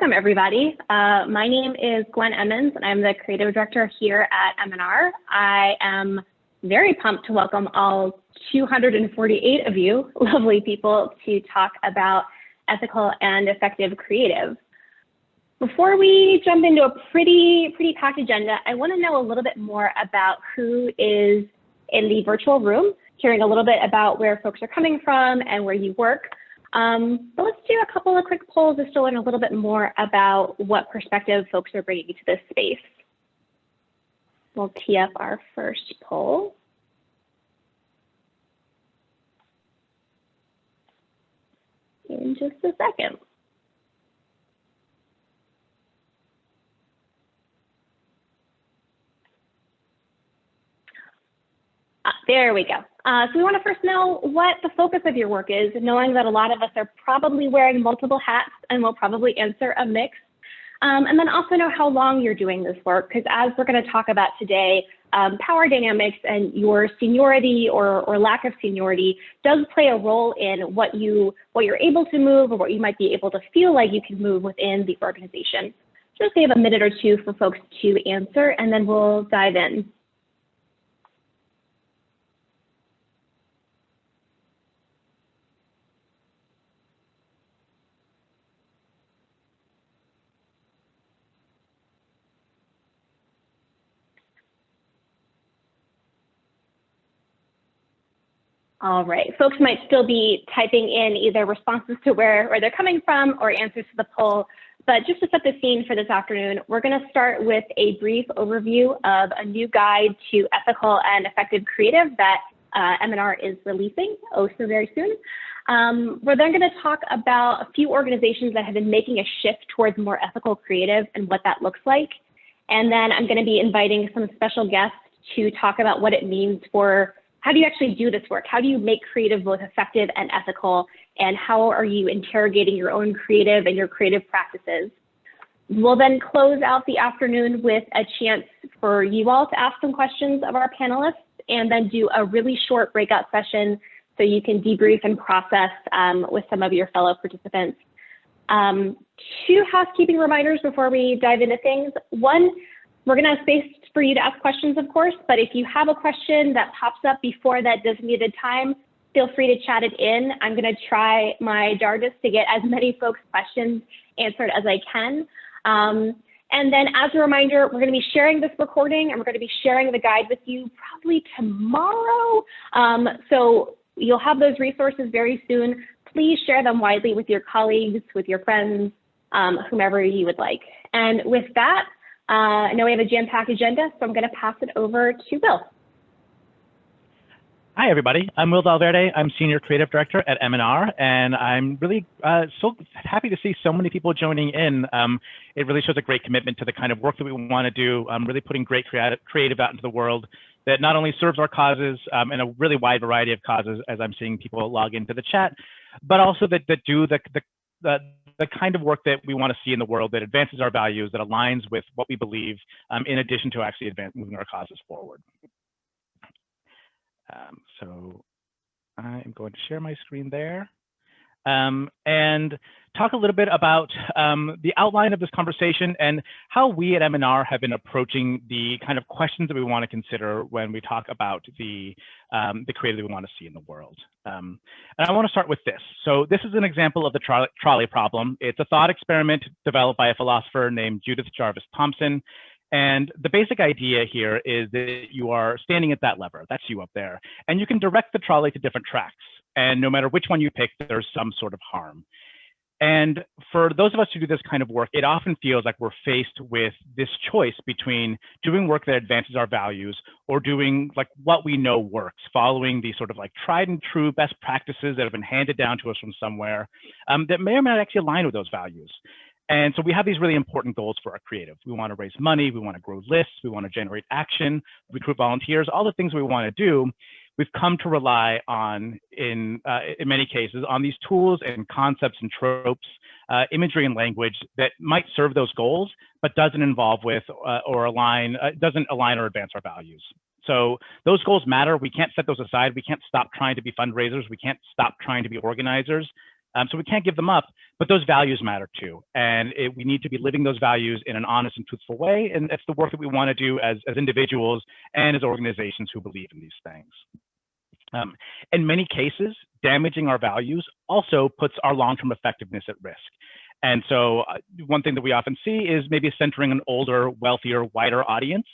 Welcome, everybody. My name is Gwen Emmons, and I'm the Creative Director here at M&R. I am very pumped to welcome all 248 of you, lovely people, to talk about ethical and effective creative. Before we jump into a pretty packed agenda, I want to know a little bit more about who is in the virtual room, hearing a little bit about where folks are coming from and where you work. But let's do a couple of quick polls just to learn a little bit more about what perspective folks are bringing to this space. We'll tee up our first poll. In just a second. There we go. So we want to first know what the focus of your work is, knowing that a lot of us are probably wearing multiple hats and will probably answer a mix. And then also know how long you're doing this work, because as we're going to talk about today, power dynamics and your seniority or lack of seniority does play a role in what you're able to move or what you might be able to feel like you can move within the organization. Just save a minute or two for folks to answer, and then we'll dive in. All right, folks might still be typing in either responses to where they're coming from or answers to the poll, but just to set the scene for this afternoon, we're gonna start with a brief overview of a new guide to ethical and effective creative that M&R is releasing so very soon. We're then gonna talk about a few organizations that have been making a shift towards more ethical creative and what that looks like. And then I'm gonna be inviting some special guests to talk about what it means for how do you actually do this work? How do you make creative both effective and ethical? And how are you interrogating your own creative and your creative practices? We'll then close out the afternoon with a chance for you all to ask some questions of our panelists and then do a really short breakout session so you can debrief and process with some of your fellow participants. Two housekeeping reminders before we dive into things. One, we're going to have space for you to ask questions, of course, but if you have a question that pops up before that designated time, feel free to chat it in. I'm going to try my darndest to get as many folks' questions answered as I can. And then as a reminder, we're going to be sharing this recording and we're going to be sharing the guide with you probably tomorrow. So you'll have those resources very soon. Please share them widely with your colleagues, with your friends, whomever you would like. And with that, I know we have a jam-packed agenda, so I'm going to pass it over to Will. Hi, everybody. I'm Will Valverde. I'm Senior Creative Director at M&R, and I'm really so happy to see so many people joining in. It really shows a great commitment to the kind of work that we want to do, really putting great creative out into the world that not only serves our causes and a really wide variety of causes, as I'm seeing people log into the chat, but also that do the kind of work that we want to see in the world that advances our values, that aligns with what we believe, in addition to actually moving our causes forward. So I'm going to share my screen there and talk a little bit about the outline of this conversation and how we at M&R have been approaching the kind of questions that we want to consider when we talk about the creative that we want to see in the world. And I want to start with this. So this is an example of the trolley problem. It's a thought experiment developed by a philosopher named Judith Jarvis Thomson. And the basic idea here is that you are standing at that lever, that's you up there, and you can direct the trolley to different tracks. And no matter which one you pick, there's some sort of harm. And for those of us who do this kind of work, it often feels like we're faced with this choice between doing work that advances our values or doing like what we know works, following these sort of like tried and true best practices that have been handed down to us from somewhere that may or may not actually align with those values. And so we have these really important goals for our creative. We want to raise money, we want to grow lists, we want to generate action, recruit volunteers, all the things we want to do. We've come to rely on, in many cases, on these tools and concepts and tropes, imagery and language that might serve those goals, but doesn't involve with or align, doesn't align or advance our values. So those goals matter. We can't set those aside. We can't stop trying to be fundraisers. We can't stop trying to be organizers. So we can't give them up, but those values matter too. And we need to be living those values in an honest and truthful way. And that's the work that we want to do as individuals and as organizations who believe in these things. In many cases, damaging our values also puts our long-term effectiveness at risk. And so one thing that we often see is maybe centering an older, wealthier, wider audience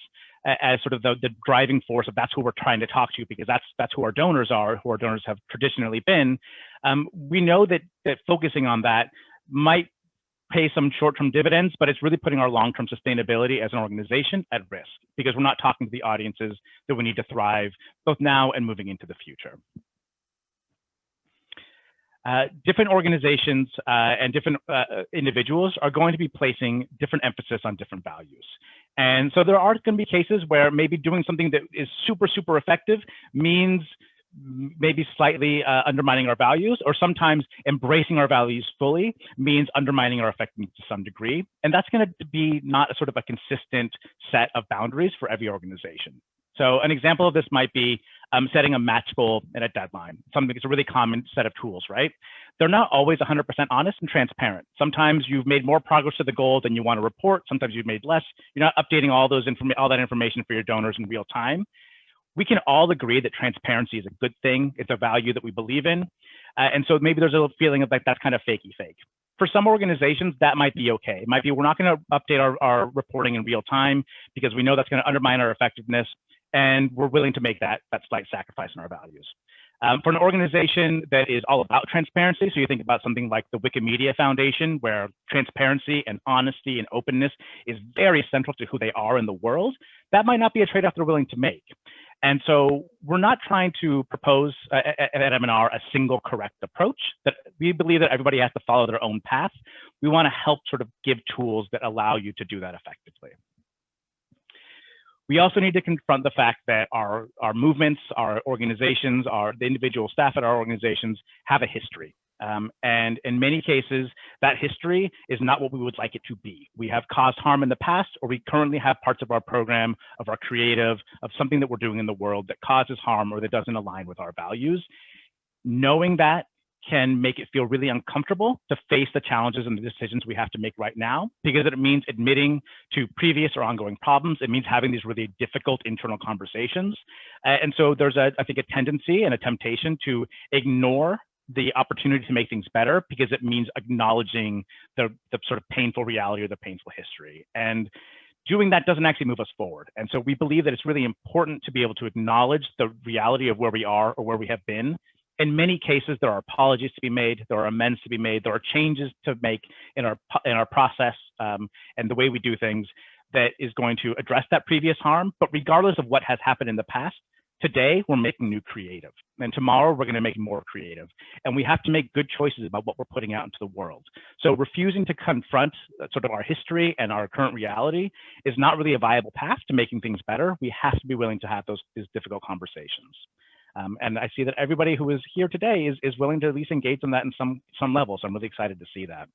as sort of the driving force of that's who we're trying to talk to, because that's who our donors are, who our donors have traditionally been. We know that focusing on that might pay some short-term dividends, but it's really putting our long-term sustainability as an organization at risk, because we're not talking to the audiences that we need to thrive both now and moving into the future. Different organizations and different individuals are going to be placing different emphasis on different values. And so there are going to be cases where maybe doing something that is super, super effective means maybe slightly undermining our values, or sometimes embracing our values fully means undermining our effectiveness to some degree. And that's going to be not a sort of a consistent set of boundaries for every organization. So an example of this might be setting a match goal and a deadline. Something that's a really common set of tools, right? They're not always 100% honest and transparent. Sometimes you've made more progress to the goal than you want to report. Sometimes you've made less. You're not updating all that information for your donors in real time. We can all agree that transparency is a good thing. It's a value that we believe in. And so maybe there's a little feeling of like that's kind of fakey fake. For some organizations, that might be okay. It might be we're not going to update our reporting in real time because we know that's going to undermine our effectiveness, and we're willing to make that slight sacrifice in our values. For an organization that is all about transparency, so you think about something like the Wikimedia Foundation, where transparency and honesty and openness is very central to who they are in the world, that might not be a trade-off they're willing to make. And so we're not trying to propose at M&R a single correct approach. That we believe that everybody has to follow their own path. We want to help sort of give tools that allow you to do that effectively. We also need to confront the fact that our movements, our organizations, the individual staff at our organizations have a history. And in many cases, that history is not what we would like it to be. We have caused harm in the past, or we currently have parts of our program, of our creative, of something that we're doing in the world that causes harm or that doesn't align with our values. Knowing that can make it feel really uncomfortable to face the challenges and the decisions we have to make right now, because it means admitting to previous or ongoing problems. It means having these really difficult internal conversations. And so there's I think, a tendency and a temptation to ignore the opportunity to make things better because it means acknowledging the sort of painful reality or the painful history. And doing that doesn't actually move us forward. And so we believe that it's really important to be able to acknowledge the reality of where we are or where we have been. In many cases, there are apologies to be made, there are amends to be made, there are changes to make in our process and the way we do things that is going to address that previous harm. But regardless of what has happened in the past, today we're making new creative, and tomorrow we're going to make more creative. And we have to make good choices about what we're putting out into the world. So refusing to confront sort of our history and our current reality is not really a viable path to making things better. We have to be willing to have these difficult conversations. And I see that everybody who is here today is willing to at least engage in that in some level. So I'm really excited to see that.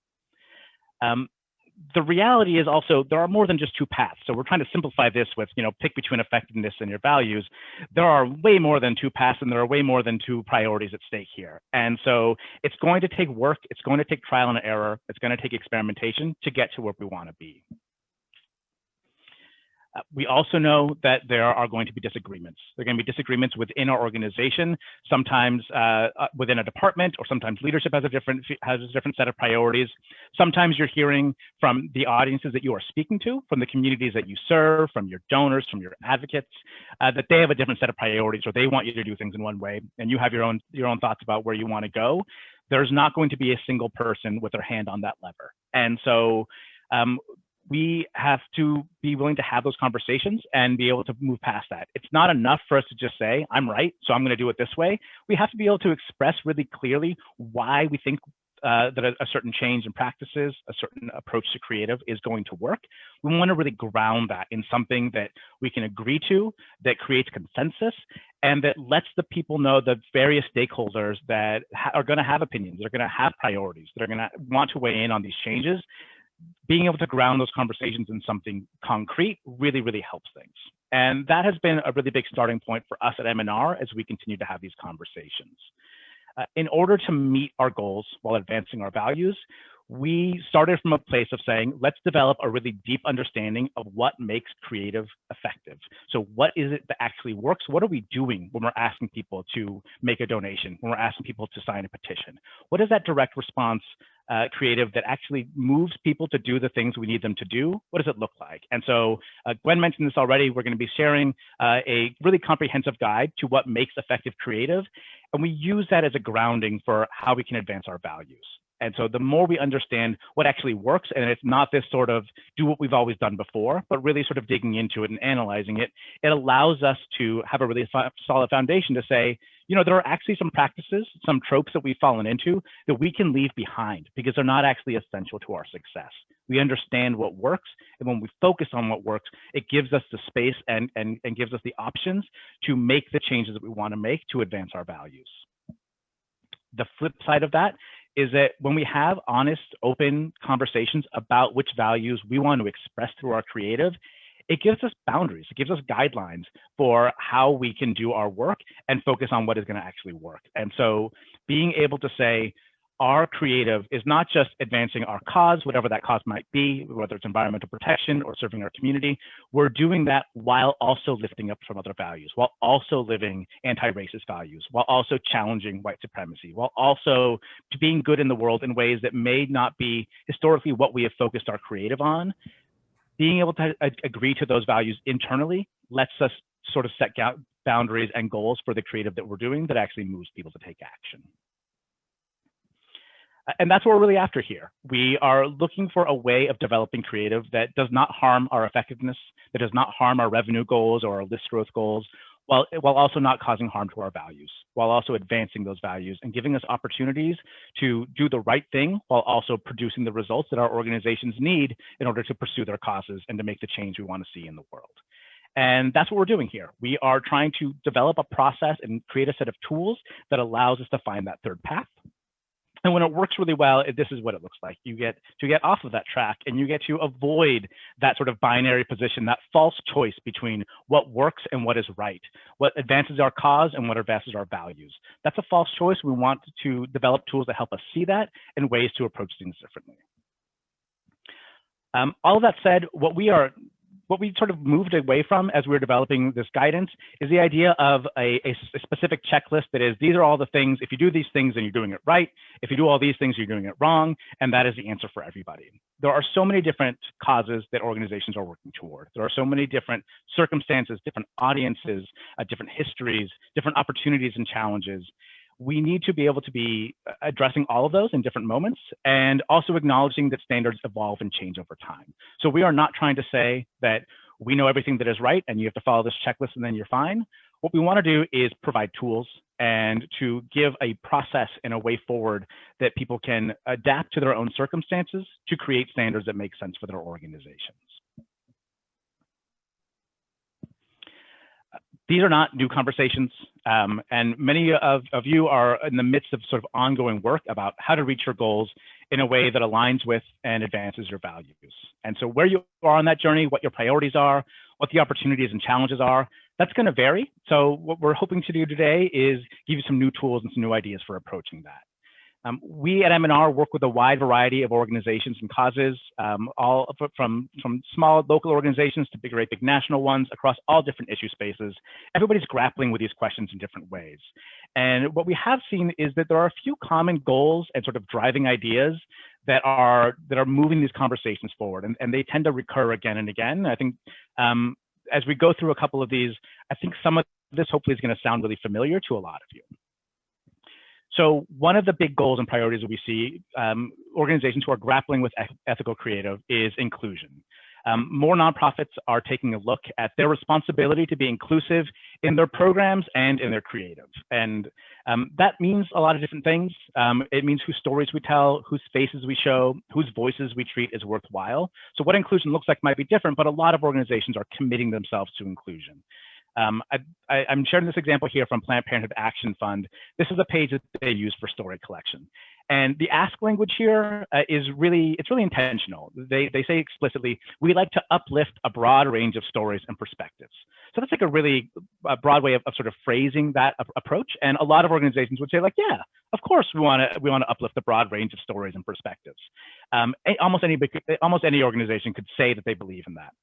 The reality is also there are more than just two paths. So we're trying to simplify this with, pick between effectiveness and your values. There are way more than two paths, and there are way more than two priorities at stake here. And so it's going to take work. It's going to take trial and error. It's going to take experimentation to get to where we want to be. We also know that there are going to be disagreements. There are going to be disagreements within our organization, sometimes within a department, or sometimes leadership has a different set of priorities. Sometimes you're hearing from the audiences that you are speaking to, from the communities that you serve, from your donors, from your advocates, that they have a different set of priorities, or they want you to do things in one way, and you have your own thoughts about where you want to go. There's not going to be a single person with their hand on that lever. And so we have to be willing to have those conversations and be able to move past that. It's not enough for us to just say, I'm right, so I'm going to do it this way. We have to be able to express really clearly why we think that a certain change in practices, a certain approach to creative is going to work. We want to really ground that in something that we can agree to, that creates consensus, and that lets the people know, the various stakeholders that are going to have opinions, they're going to have priorities, that are going to want to weigh in on these changes. Being able to ground those conversations in something concrete really, really helps things. And that has been a really big starting point for us at M&R as we continue to have these conversations. In order to meet our goals while advancing our values, we started from a place of saying, let's develop a really deep understanding of what makes creative effective. So what is it that actually works? What are we doing when we're asking people to make a donation, when we're asking people to sign a petition? What is that direct response creative that actually moves people to do the things we need them to do? What does it look like? And so Gwen mentioned this already. We're going to be sharing a really comprehensive guide to what makes effective creative. And we use that as a grounding for how we can advance our values. And so the more we understand what actually works, and it's not this sort of do what we've always done before, but really sort of digging into it and analyzing it, it allows us to have a really solid foundation to say, you know, there are actually some practices, some tropes that we've fallen into that we can leave behind because they're not actually essential to our success. We understand what works, and when we focus on what works, it gives us the space and gives us the options to make the changes that we want to make to advance our values. The flip side of that is that when we have honest, open conversations about which values we want to express through our creative, it gives us boundaries, it gives us guidelines for how we can do our work and focus on what is going to actually work. And so being able to say, our creative is not just advancing our cause, whatever that cause might be, whether it's environmental protection or serving our community, we're doing that while also lifting up some other values, while also living anti-racist values, while also challenging white supremacy, while also being good in the world in ways that may not be historically what we have focused our creative on. Being able to agree to those values internally lets us sort of set boundaries and goals for the creative that we're doing that actually moves people to take action. And that's what we're really after here. We are looking for a way of developing creative that does not harm our effectiveness, that does not harm our revenue goals or our list growth goals, while also not causing harm to our values, while also advancing those values and giving us opportunities to do the right thing while also producing the results that our organizations need in order to pursue their causes and to make the change we want to see in the world. And that's what we're doing here. We are trying to develop a process and create a set of tools that allows us to find that third path. And when it works really well, this is what it looks like. You get to get off of that track and you get to avoid that sort of binary position, that false choice between what works and what is right, what advances our cause and what advances our values. That's a false choice. We want to develop tools that help us see that and ways to approach things differently. All of that said, what we sort of moved away from as we were developing this guidance is the idea of a specific checklist that is, these are all the things, if you do these things, then you're doing it right. If you do all these things, you're doing it wrong. And that is the answer for everybody. There are so many different causes that organizations are working toward. There are so many different circumstances, different audiences, different histories, different opportunities and challenges. We need to be able to be addressing all of those in different moments and also acknowledging that standards evolve and change over time. So we are not trying to say that we know everything that is right and you have to follow this checklist and then you're fine. What we want to do is provide tools and to give a process and a way forward that people can adapt to their own circumstances to create standards that make sense for their organizations. These are not new conversations, and many of you are in the midst of sort of ongoing work about how to reach your goals in a way that aligns with and advances your values. And so where you are on that journey, what your priorities are, what the opportunities and challenges are, that's going to vary. So what we're hoping to do today is give you some new tools and some new ideas for approaching that. We at M&R work with a wide variety of organizations and causes, all from small local organizations to great big national ones across all different issue spaces. Everybody's grappling with these questions in different ways. And what we have seen is that there are a few common goals and sort of driving ideas that are moving these conversations forward, and they tend to recur again and again. I think as we go through a couple of these, I think some of this hopefully is going to sound really familiar to a lot of you. So one of the big goals and priorities that we see organizations who are grappling with ethical creative is inclusion. More nonprofits are taking a look at their responsibility to be inclusive in their programs and in their creative. And that means a lot of different things. It means whose stories we tell, whose faces we show, whose voices we treat as worthwhile. So what inclusion looks like might be different, but a lot of organizations are committing themselves to inclusion. I'm sharing this example here from Planned Parenthood Action Fund. This is a page that they use for story collection. And the ask language here it's really intentional. They say explicitly, we like to uplift a broad range of stories and perspectives. So that's like a really broad way of sort of phrasing that approach. And a lot of organizations would say like, yeah, of course we want to uplift a broad range of stories and perspectives. Almost any organization could say that they believe in that.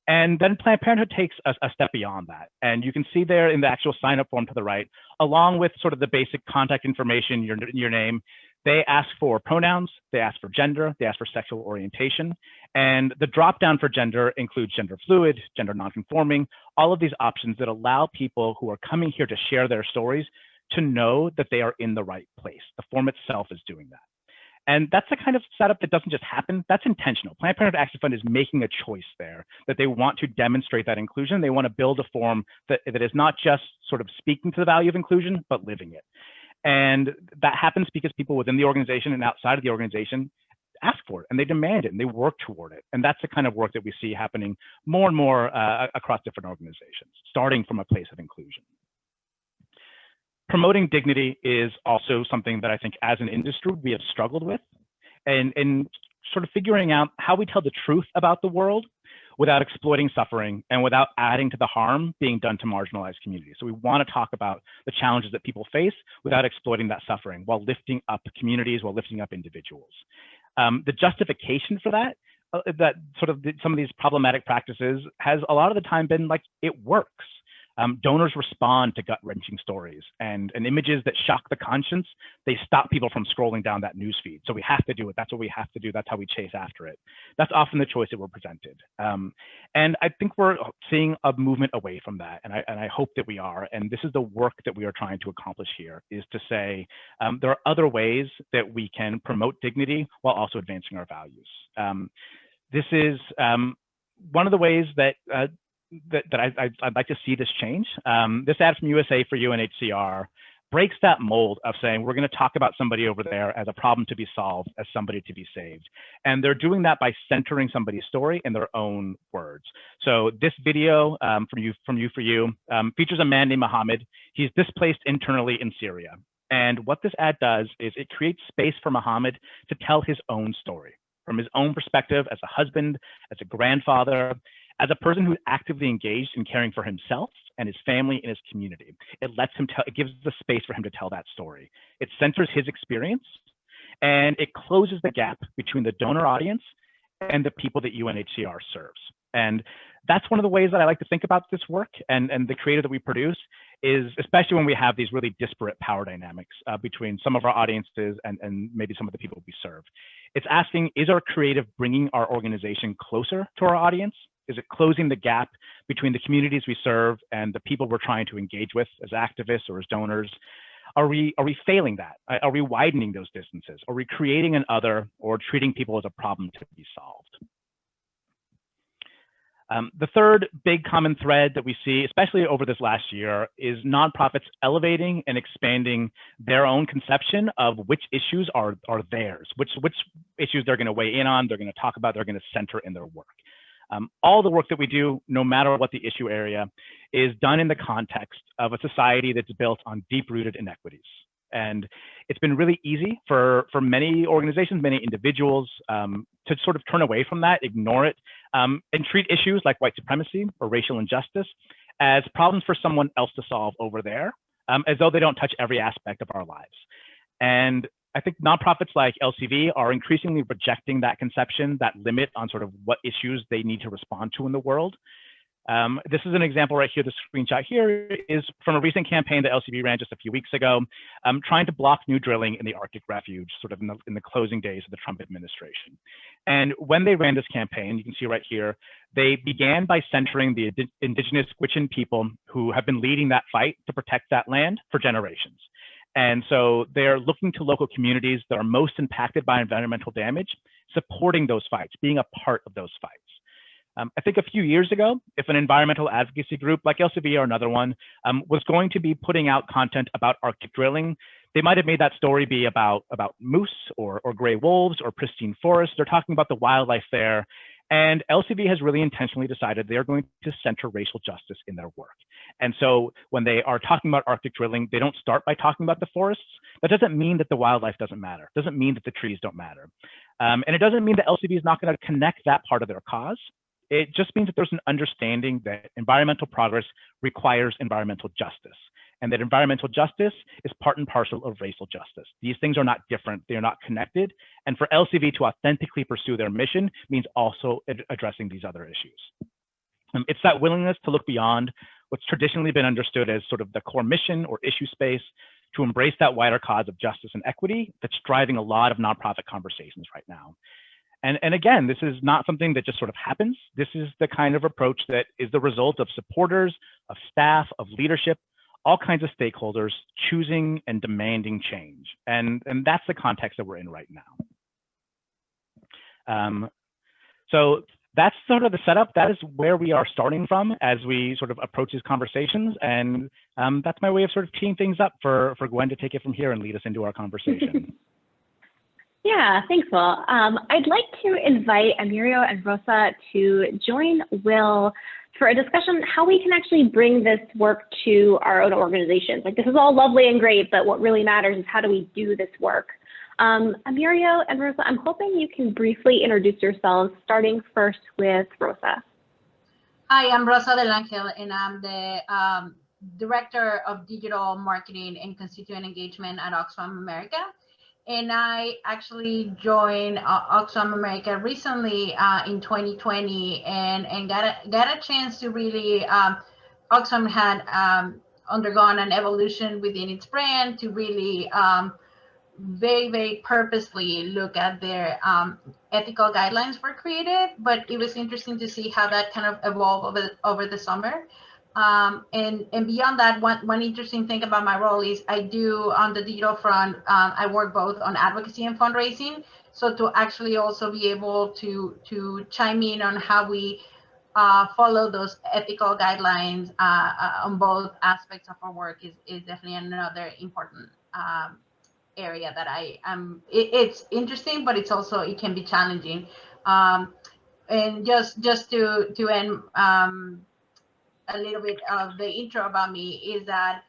And then Planned Parenthood takes a step beyond that. And you can see there in the actual sign-up form to the right, along with sort of the basic contact information, your name, they ask for pronouns, they ask for gender, they ask for sexual orientation. And the drop-down for gender includes gender fluid, gender nonconforming, all of these options that allow people who are coming here to share their stories to know that they are in the right place. The form itself is doing that. And that's the kind of setup that doesn't just happen. That's intentional. Planned Parenthood Action Fund is making a choice there that they want to demonstrate that inclusion. They want to build a form that is not just sort of speaking to the value of inclusion, but living it. And that happens because people within the organization and outside of the organization ask for it and they demand it and they work toward it. And that's the kind of work that we see happening more and more across different organizations, starting from a place of inclusion. Promoting dignity is also something that I think as an industry we have struggled with, and sort of figuring out how we tell the truth about the world without exploiting suffering and without adding to the harm being done to marginalized communities. So we want to talk about the challenges that people face without exploiting that suffering, while lifting up communities, while lifting up individuals. The justification for that, some of these problematic practices has a lot of the time been like, it works. Donors respond to gut-wrenching stories and images that shock the conscience. They stop people from scrolling down that news feed. So we have to do it. That's what we have to do. That's how we chase after it. That's often the choice that we're presented. And I think we're seeing a movement away from that. And I hope that we are. And this is the work that we are trying to accomplish here, is to say there are other ways that we can promote dignity while also advancing our values. This is one of the ways that I'd like to see this change. This ad from USA for UNHCR breaks that mold of saying we're going to talk about somebody over there as a problem to be solved, as somebody to be saved. And they're doing that by centering somebody's story in their own words. So this video from you features a man named Mohammed. He's displaced internally in Syria. And what this ad does is it creates space for Mohammed to tell his own story from his own perspective as a husband, as a grandfather, as a person who's actively engaged in caring for himself and his family and his community. It lets him it gives the space for him to tell that story. It centers his experience, and it closes the gap between the donor audience and the people that UNHCR serves. And that's one of the ways that I like to think about this work and the creative that we produce, is especially when we have these really disparate power dynamics between some of our audiences and maybe some of the people we serve. It's asking, is our creative bringing our organization closer to our audience? Is it closing the gap between the communities we serve and the people we're trying to engage with as activists or as donors? Are we failing that? Are we widening those distances? Are we creating an other or treating people as a problem to be solved? The third big common thread that we see, especially over this last year, is nonprofits elevating and expanding their own conception of which issues are theirs, which issues they're going to weigh in on, they're going to talk about, they're going to center in their work. All the work that we do, no matter what the issue area, is done in the context of a society that's built on deep-rooted inequities. And it's been really easy for many organizations, many individuals to sort of turn away from that, ignore it, and treat issues like white supremacy or racial injustice as problems for someone else to solve over there, as though they don't touch every aspect of our lives. And I think nonprofits like LCV are increasingly rejecting that conception, that limit on sort of what issues they need to respond to in the world. This is an example right here. The screenshot here is from a recent campaign that LCV ran just a few weeks ago, trying to block new drilling in the Arctic refuge, sort of in the closing days of the Trump administration. And when they ran this campaign, you can see right here, they began by centering the indigenous Gwich'in people who have been leading that fight to protect that land for generations. And so they're looking to local communities that are most impacted by environmental damage, supporting those fights, being a part of those fights. I think a few years ago, if an environmental advocacy group like LCV or another one was going to be putting out content about Arctic drilling, they might have made that story be about moose or gray wolves or pristine forests. They're talking about the wildlife there. And LCV has really intentionally decided they are going to center racial justice in their work. And so when they are talking about Arctic drilling, they don't start by talking about the forests. That doesn't mean that the wildlife doesn't matter. It doesn't mean that the trees don't matter. And it doesn't mean that LCV is not going to connect that part of their cause. It just means that there's an understanding that environmental progress requires environmental justice, and that environmental justice is part and parcel of racial justice. These things are not different, they are not connected. And for LCV to authentically pursue their mission means also addressing these other issues. It's that willingness to look beyond what's traditionally been understood as sort of the core mission or issue space to embrace that wider cause of justice and equity that's driving a lot of nonprofit conversations right now. And again, this is not something that just sort of happens. This is the kind of approach that is the result of supporters, of staff, of leadership, all kinds of stakeholders choosing and demanding change. And that's the context that we're in right now. So that's sort of the setup. That is where we are starting from as we sort of approach these conversations. And that's my way of sort of teeing things up for Gwen to take it from here and lead us into our conversation. Yeah, thanks, Will. I'd like to invite Amirio and Rosa to join Will for a discussion how we can actually bring this work to our own organizations. Like, this is all lovely and great, but what really matters is how do we do this work? Amirio and Rosa, I'm hoping you can briefly introduce yourselves, starting first with Rosa. Hi, I'm Rosa Delangelo, and I'm the Director of Digital Marketing and Constituent Engagement at Oxfam America. And I actually joined Oxfam America recently in 2020 and got a chance to really, Oxfam had undergone an evolution within its brand to really very, very purposely look at their ethical guidelines were created, but it was interesting to see how that kind of evolved over the summer. And beyond that, one interesting thing about my role is I do on the digital front, I work both on advocacy and fundraising. So to actually also be able to chime in on how we follow those ethical guidelines on both aspects of our work is definitely another important area that it's interesting, but it's also, it can be challenging. And just to end, a little bit of the intro about me is that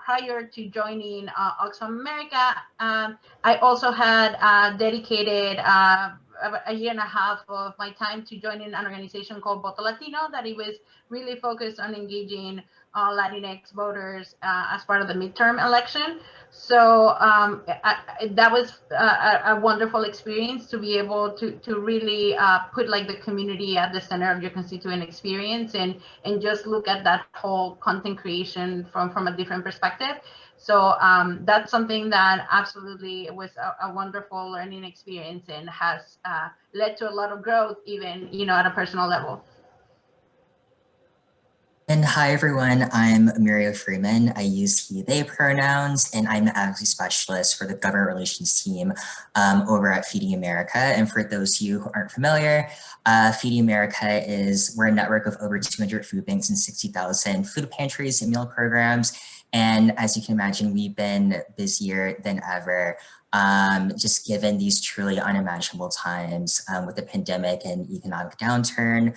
prior to joining Oxfam America, I also had dedicated a year and a half of my time to joining an organization called Voto Latino that it was really focused on engaging Latinx voters as part of the midterm election. So that was a wonderful experience to be able to really put like the community at the center of your constituent experience and just look at that whole content creation from a different perspective. So that's something that absolutely was a wonderful learning experience and has led to a lot of growth, even at a personal level. And hi, everyone. I'm Muriel Freeman. I use he, they pronouns, and I'm the advocacy specialist for the government relations team over at Feeding America. And for those of you who aren't familiar, Feeding America we're a network of over 200 food banks and 60,000 food pantries and meal programs. And as you can imagine, we've been busier than ever, just given these truly unimaginable times with the pandemic and economic downturn.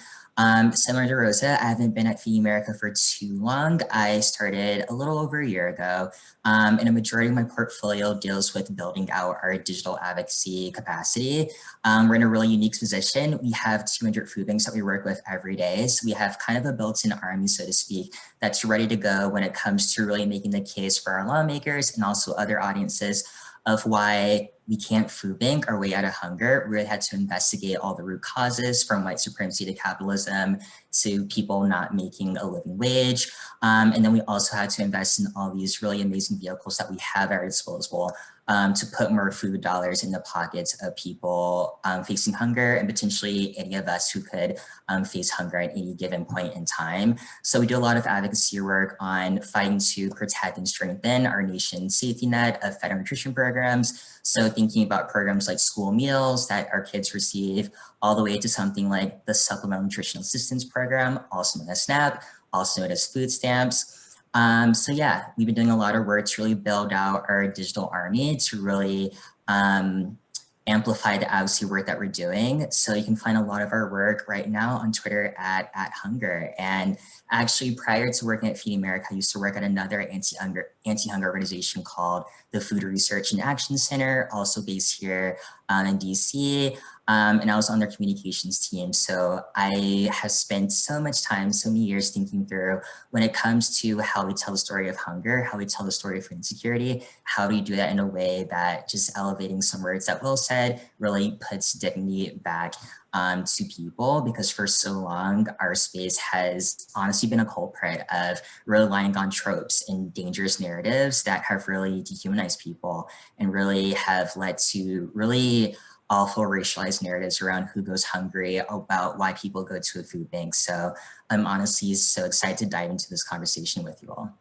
Similar to Rosa, I haven't been at Feeding America for too long. I started a little over a year ago, and a majority of my portfolio deals with building out our digital advocacy capacity. We're in a really unique position. We have 200 food banks that we work with every day. So we have kind of a built-in army, so to speak, that's ready to go when it comes to really making the case for our lawmakers and also other audiences of why we can't food bank our way out of hunger. We really had to investigate all the root causes, from white supremacy to capitalism to people not making a living wage. And then we also had to invest in all these really amazing vehicles that we have at our disposal to put more food dollars in the pockets of people facing hunger and potentially any of us who could face hunger at any given point in time. So we do a lot of advocacy work on fighting to protect and strengthen our nation's safety net of federal nutrition programs. So thinking about programs like school meals that our kids receive, all the way to something like the Supplemental Nutritional Assistance Program, also known as SNAP, also known as food stamps. So yeah, we've been doing a lot of work to really build out our digital army to really amplify the advocacy work that we're doing. So you can find a lot of our work right now on Twitter at @hunger. And actually, prior to working at Feeding America, I used to work at another anti-hunger organization called the Food Research and Action Center, also based here in DC. And I was on their communications team. So I have spent so much time, so many years thinking through when it comes to how we tell the story of hunger, how we tell the story of insecurity, how do we do that in a way that just elevating some words that Will said really puts dignity back to people, because for so long, our space has honestly been a culprit of relying on tropes and dangerous narratives that have really dehumanized people and really have led to really awful racialized narratives around who goes hungry, about why people go to a food bank. So I'm honestly so excited to dive into this conversation with you all.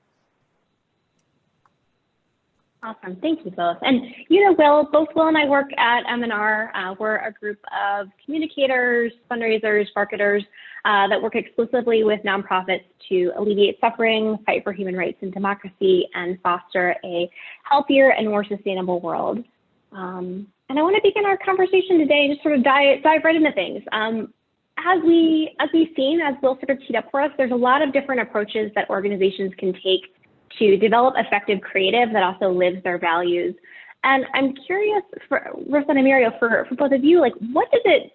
Awesome, thank you both. And both Will and I work at M&R. We're a group of communicators, fundraisers, marketers that work exclusively with nonprofits to alleviate suffering, fight for human rights and democracy, and foster a healthier and more sustainable world. And I want to begin our conversation today, just sort of dive right into things. As we've seen, as Will sort of teed up for us, there's a lot of different approaches that organizations can take to develop effective creative that also lives their values. And I'm curious, for Rosa and Amirio, for both of you, like what does it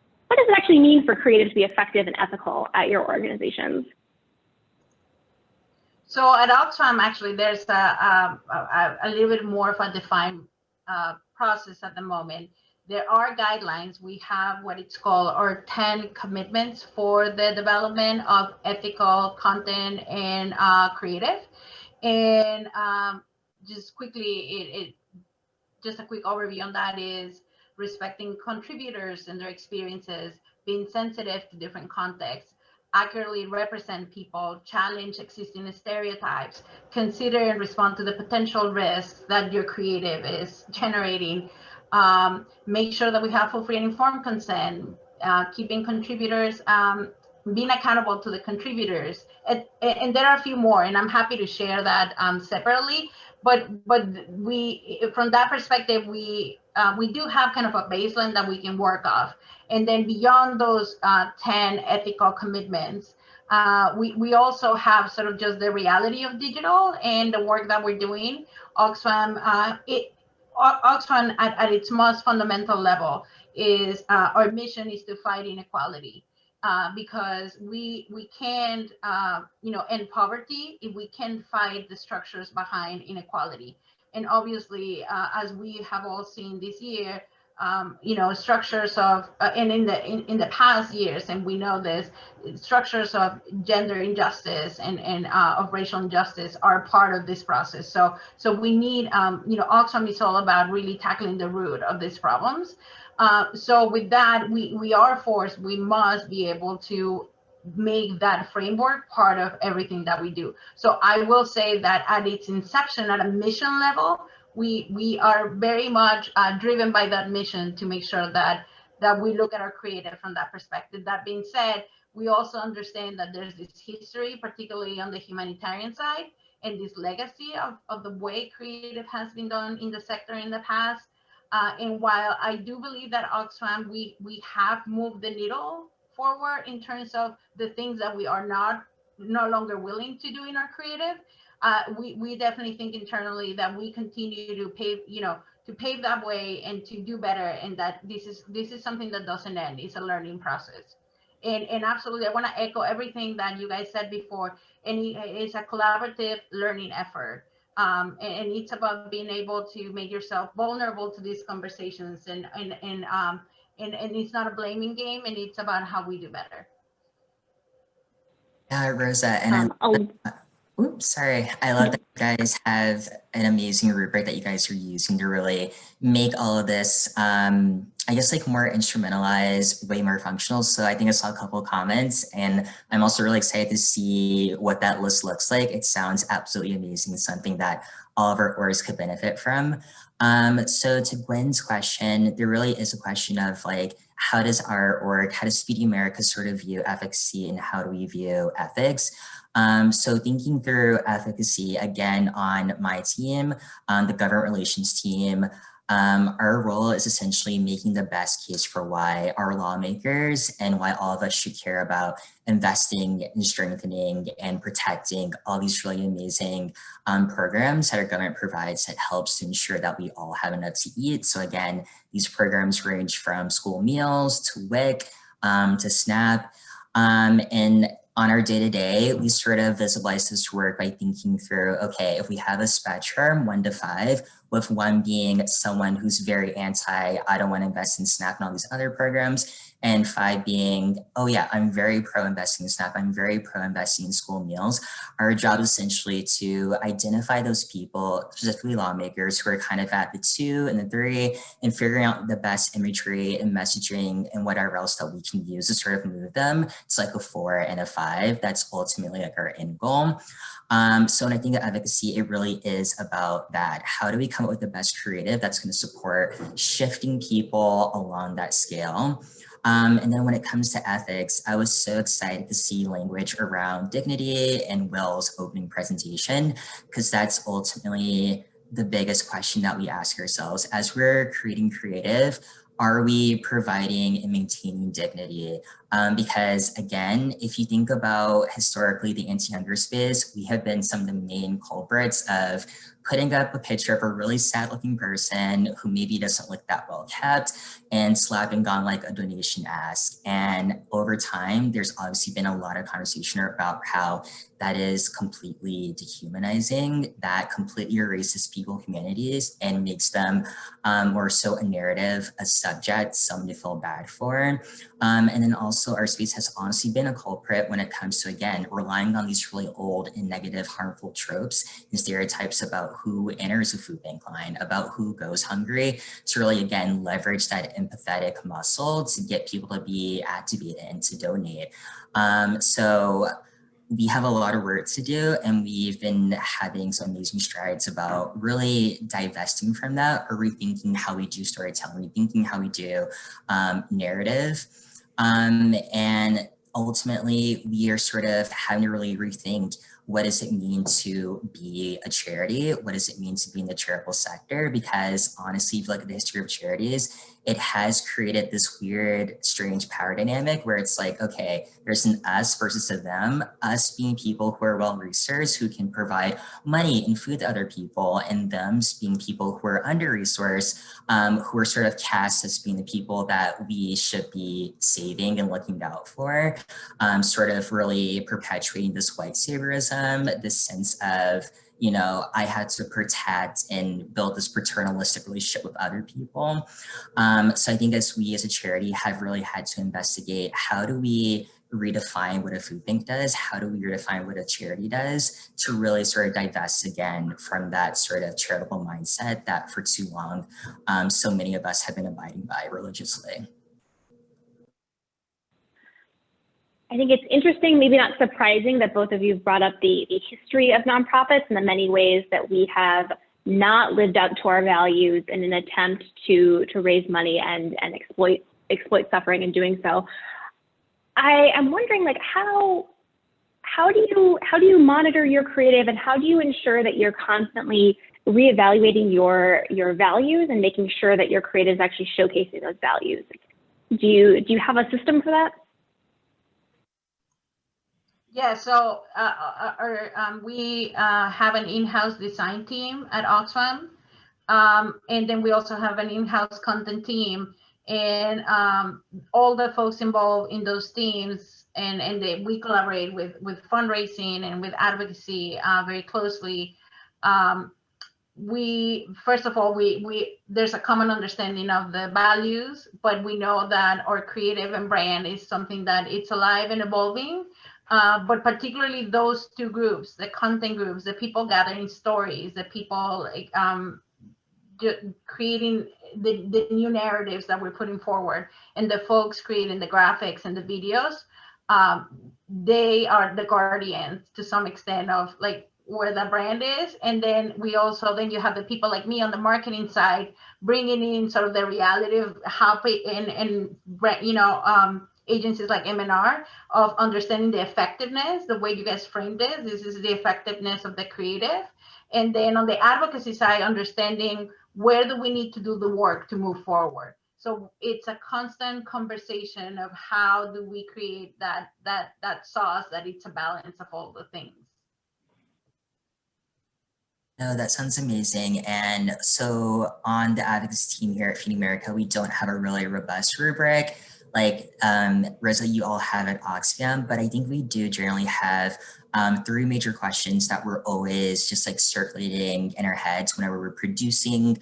actually mean for creative to be effective and ethical at your organizations? So at Oxfam, actually, there's a little bit more of a defined process at the moment. There are guidelines. We have what it's called our 10 commitments for the development of ethical content and creative. And just quickly, just a quick overview on that is respecting contributors and their experiences, being sensitive to different contexts, accurately represent people, challenge existing stereotypes, consider and respond to the potential risks that your creative is generating, make sure that we have full, free, and informed consent, keeping contributors, being accountable to the contributors. And there are a few more, and I'm happy to share that separately. But we, from that perspective, we do have kind of a baseline that we can work off. And then beyond those 10 ethical commitments, we also have sort of just the reality of digital and the work that we're doing. Oxfam, Oxfam at its most fundamental level is our mission is to fight inequality. Because we can't, end poverty if we can't fight the structures behind inequality. And obviously, as we have all seen this year, structures of, and in the past years, and we know this, structures of gender injustice and of racial injustice are part of this process. So we need, Oxfam is all about really tackling the root of these problems. So with that, we are forced, we must be able to make that framework part of everything that we do. So I will say that at its inception, at a mission level, we are very much driven by that mission to make sure that we look at our creative from that perspective. That being said, we also understand that there's this history, particularly on the humanitarian side, and this legacy of the way creative has been done in the sector in the past. And while I do believe that Oxfam, we have moved the needle forward in terms of the things that we are no longer willing to do in our creative, we definitely think internally that we continue to pave that way and to do better, and that this is something that doesn't end. It's a learning process. And absolutely, I want to echo everything that you guys said before. And it's a collaborative learning effort. And it's about being able to make yourself vulnerable to these conversations, and it's not a blaming game, and it's about how we do better. Yeah, Rosa, and oops, sorry. I love that you guys have an amazing rubric that you guys are using to really make all of this, I guess, like more instrumentalized, way more functional. So I think I saw a couple of comments, and I'm also really excited to see what that list looks like. It sounds absolutely amazing. It's something that all of our orgs could benefit from. So to Gwen's question, there really is a question of like, how does our org, how does Feeding America sort of view efficacy, and how do we view ethics? So thinking through efficacy, again, on my team, the government relations team, Our role is essentially making the best case for why our lawmakers and why all of us should care about investing and strengthening and protecting all these really amazing programs that our government provides that helps to ensure that we all have enough to eat. So again, these programs range from school meals to WIC to SNAP. And on our day-to-day, we sort of visualize this work by thinking through, okay, if we have a spectrum 1 to 5, with 1 being someone who's very anti, I don't want to invest in SNAP and all these other programs, and 5 being, oh yeah, I'm very pro investing in SNAP, I'm very pro investing in school meals. Our job is essentially to identify those people, specifically lawmakers, who are kind of at the 2 and the 3, and figuring out the best imagery and messaging and whatever else that we can use to sort of move them to like a 4 and a 5. That's ultimately like our end goal. So when I think of advocacy, it really is about that. How do we come up with the best creative that's going to support shifting people along that scale? And then when it comes to ethics, I was so excited to see language around dignity in Will's opening presentation, because that's ultimately the biggest question that we ask ourselves as we're creating creative. Are we providing and maintaining dignity? Because again, if you think about historically the anti-hunger space, we have been some of the main culprits of putting up a picture of a really sad looking person who maybe doesn't look that well kept and slapping on like a donation ask. And over time, there's obviously been a lot of conversation about how that is completely dehumanizing, that completely erases people, communities, and makes them more so a narrative, a subject, something to feel bad for. And then also our space has honestly been a culprit when it comes to, again, relying on these really old and negative, harmful tropes and stereotypes about who enters a food bank line, about who goes hungry, to really, again, leverage that empathetic muscle to get people to be activated and to donate. So we have a lot of work to do, and we've been having some amazing strides about really divesting from that, or rethinking how we do storytelling, rethinking how we do narrative. And ultimately, we are sort of having to really rethink, what does it mean to be a charity? What does it mean to be in the charitable sector? Because honestly, if you look at the history of charities, it has created this weird, strange power dynamic where it's like, okay, there's an us versus a them, us being people who are well-resourced, who can provide money and food to other people, and them being people who are under-resourced, who are sort of cast as being the people that we should be saving and looking out for, sort of really perpetuating this white saviorism, this sense of, you know, I had to protect and build this paternalistic relationship with other people. So I think as we as a charity have really had to investigate, how do we redefine what a food bank does? How do we redefine what a charity does to really sort of divest again from that sort of charitable mindset that for too long, so many of us have been abiding by religiously? I think it's interesting, maybe not surprising, that both of you brought up the history of nonprofits and the many ways that we have not lived up to our values in an attempt to raise money and exploit suffering in doing so. I am wondering, like, how do you monitor your creative, and how do you ensure that you're constantly reevaluating your values and making sure that your creative is actually showcasing those values? Do you have a system for that? Yeah, so we have an in-house design team at Oxfam, and then we also have an in-house content team, and all the folks involved in those teams, and we collaborate with fundraising and with advocacy very closely. First of all, there's a common understanding of the values, but we know that our creative and brand is something that it's alive and evolving. But particularly those two groups, the content groups, the people gathering stories, the people creating the new narratives that we're putting forward, and the folks creating the graphics and the videos, they are the guardians to some extent of like where the brand is. And then then you have the people like me on the marketing side, bringing in sort of the reality of how agencies like M&R of understanding the effectiveness, the way you guys framed this is the effectiveness of the creative. And then on the advocacy side, understanding where do we need to do the work to move forward? So it's a constant conversation of how do we create that sauce that it's a balance of all the things. No, that sounds amazing. And so on the advocacy team here at Feeding America, we don't have a really robust rubric like Rosa, you all have at Oxfam, but I think we do generally have 3 major questions that we're always just like circulating in our heads whenever we're producing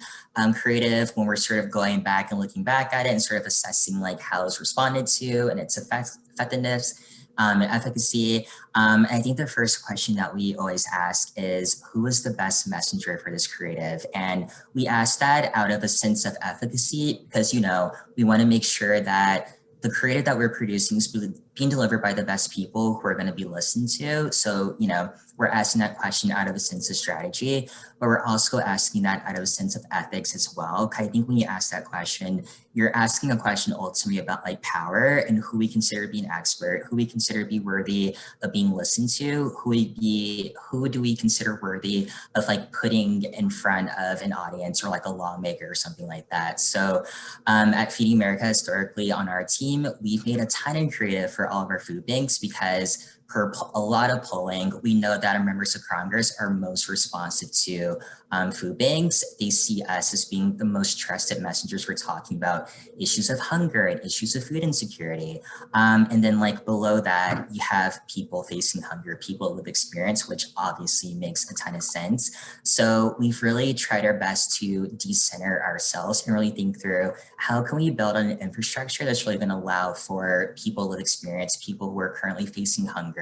creative, when we're sort of going back and looking back at it and sort of assessing like how it's responded to and its effectiveness and efficacy. I think the first question that we always ask is, who is the best messenger for this creative? And we ask that out of a sense of efficacy because, you know, we want to make sure that the creative that we're producing is being delivered by the best people who are going to be listened to. So, you know, we're asking that question out of a sense of strategy, but we're also asking that out of a sense of ethics as well. I think when you ask that question, you're asking a question ultimately about like power and who we consider being expert, who we consider be worthy of being listened to, who do we consider worthy of like putting in front of an audience or like a lawmaker or something like that. So at Feeding America, historically on our team, we've made a ton of creative for all of our food banks because per a lot of polling, we know that our members of Congress are most responsive to food banks. They see us as being the most trusted messengers for talking about issues of hunger and issues of food insecurity. And then like below that, you have people facing hunger, people with experience, which obviously makes a ton of sense. So we've really tried our best to decenter ourselves and really think through how can we build an infrastructure that's really going to allow for people with experience, people who are currently facing hunger,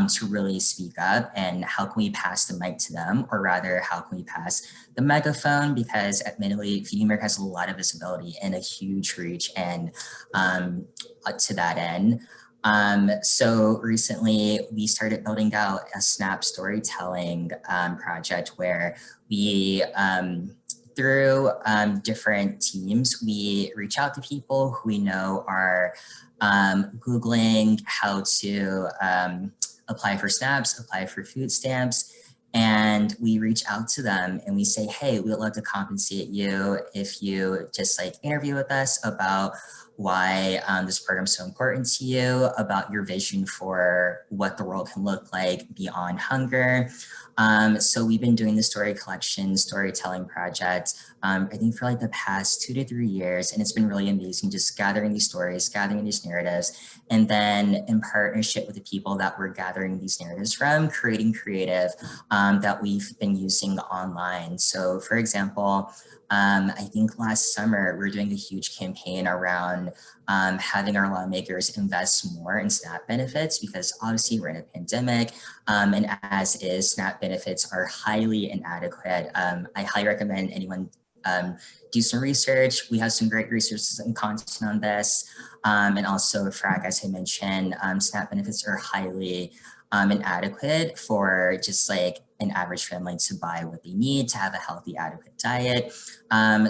to really speak up, and how can we pass the mic to them, or rather how can we pass the megaphone, because admittedly Feeding America has a lot of visibility and a huge reach and to that end. So recently we started building out a SNAP storytelling project where we through different teams, we reach out to people who we know are Googling how to apply for SNAPs, apply for food stamps, and we reach out to them and we say, hey, we'd love to compensate you if you just like interview with us about why this program is so important to you, about your vision for what the world can look like beyond hunger. So we've been doing the story collection, storytelling project, I think for like the past 2 to 3 years, and it's been really amazing just gathering these stories, gathering these narratives, and then in partnership with the people that we're gathering these narratives from, creating creative that we've been using online. So for example, I think last summer, we were doing a huge campaign around having our lawmakers invest more in SNAP benefits because obviously we're in a pandemic, and as is, SNAP benefits are highly inadequate. I highly recommend anyone do some research. We have some great resources and content on this. And also, Frag, as I mentioned, SNAP benefits are highly inadequate for just like an average family to buy what they need to have a healthy, adequate diet.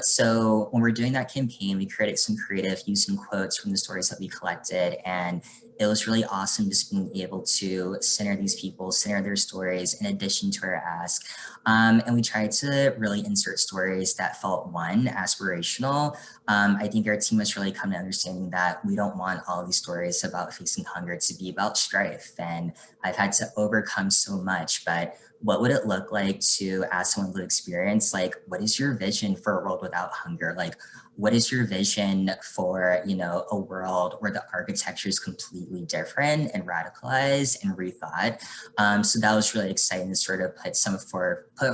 So when we're doing that campaign, we created some creative using quotes from the stories that we collected, and it was really awesome just being able to center these people, center their stories in addition to our ask. And we tried to really insert stories that felt, one, aspirational. I think our team has really come to understanding that we don't want all these stories about facing hunger to be about strife. And I've had to overcome so much, but what would it look like to ask someone with experience, like, what is your vision for a world without hunger? Like, what is your vision for, you know, a world where the architecture is completely different and radicalized and rethought? So that was really exciting to sort of put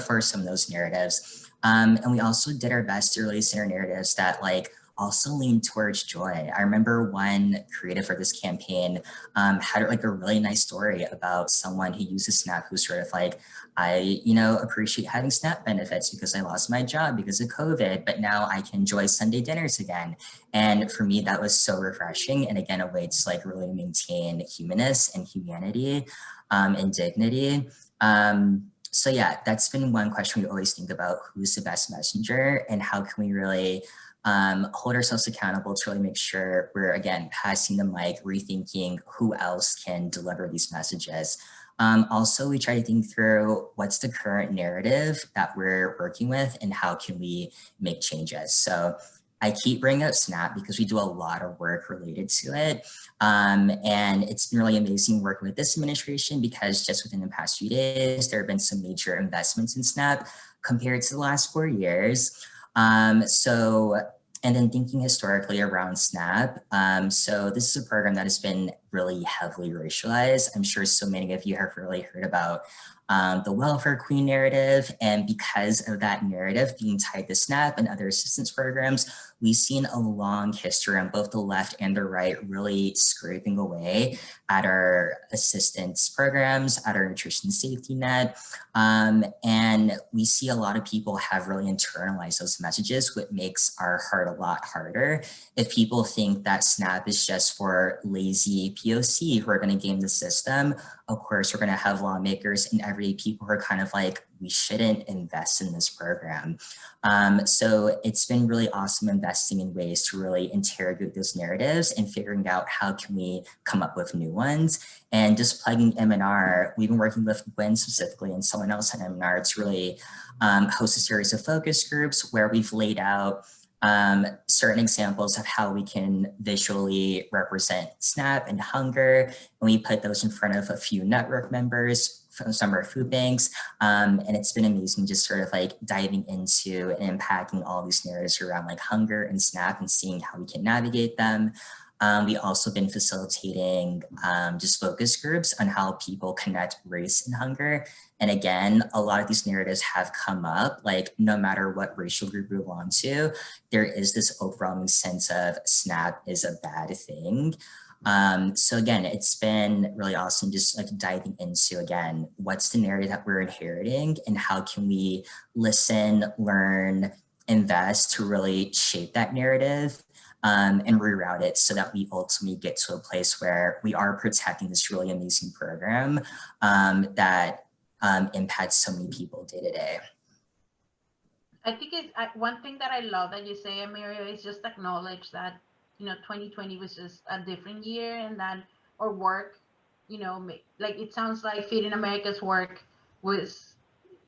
forth some of those narratives. And we also did our best to really center narratives that like also lean towards joy. I remember one creative for this campaign had like a really nice story about someone who uses SNAP who's sort of like, I, you know, appreciate having SNAP benefits because I lost my job because of COVID, but now I can enjoy Sunday dinners again. And for me, that was so refreshing. And again, a way to like really maintain humanness and humanity and dignity. So yeah, that's been one question we always think about: who's the best messenger and how can we really hold ourselves accountable to really make sure we're, again, passing the mic, rethinking who else can deliver these messages. Also, we try to think through what's the current narrative that we're working with and how can we make changes. So I keep bringing up SNAP because we do a lot of work related to it. And it's been really amazing working with this administration because just within the past few days, there have been some major investments in SNAP compared to the last 4 years. And then thinking historically around SNAP. So this is a program that has been really heavily racialized. I'm sure so many of you have really heard about the welfare queen narrative. And because of that narrative being tied to SNAP and other assistance programs, we've seen a long history on both the left and the right really scraping away at our assistance programs, at our nutrition safety net. And we see a lot of people have really internalized those messages, which makes our heart a lot harder. If people think that SNAP is just for lazy POC who are going to game the system, of course, we're going to have lawmakers and everyday people who are kind of like, we shouldn't invest in this program. So it's been really awesome investing in ways to really interrogate those narratives and figuring out how can we come up with new ones. And just plugging M&R, we've been working with Gwen specifically and someone else at M&R to really host a series of focus groups where we've laid out certain examples of how we can visually represent SNAP and hunger. And we put those in front of a few network members from some of our food banks. And it's been amazing just sort of like diving into and unpacking all these narratives around like hunger and SNAP and seeing how we can navigate them. We also been facilitating just focus groups on how people connect race and hunger. And again, a lot of these narratives have come up, like no matter what racial group you belong to, there is this overwhelming sense of SNAP is a bad thing. So again, it's been really awesome just like diving into, again, what's the narrative that we're inheriting and how can we listen, learn, invest to really shape that narrative and reroute it so that we ultimately get to a place where we are protecting this really amazing program that impacts so many people day to day. I think it's one thing that I love that you say, Amirio, is just acknowledge that, 2020 was just a different year and that our work, like it sounds like Feeding America's work was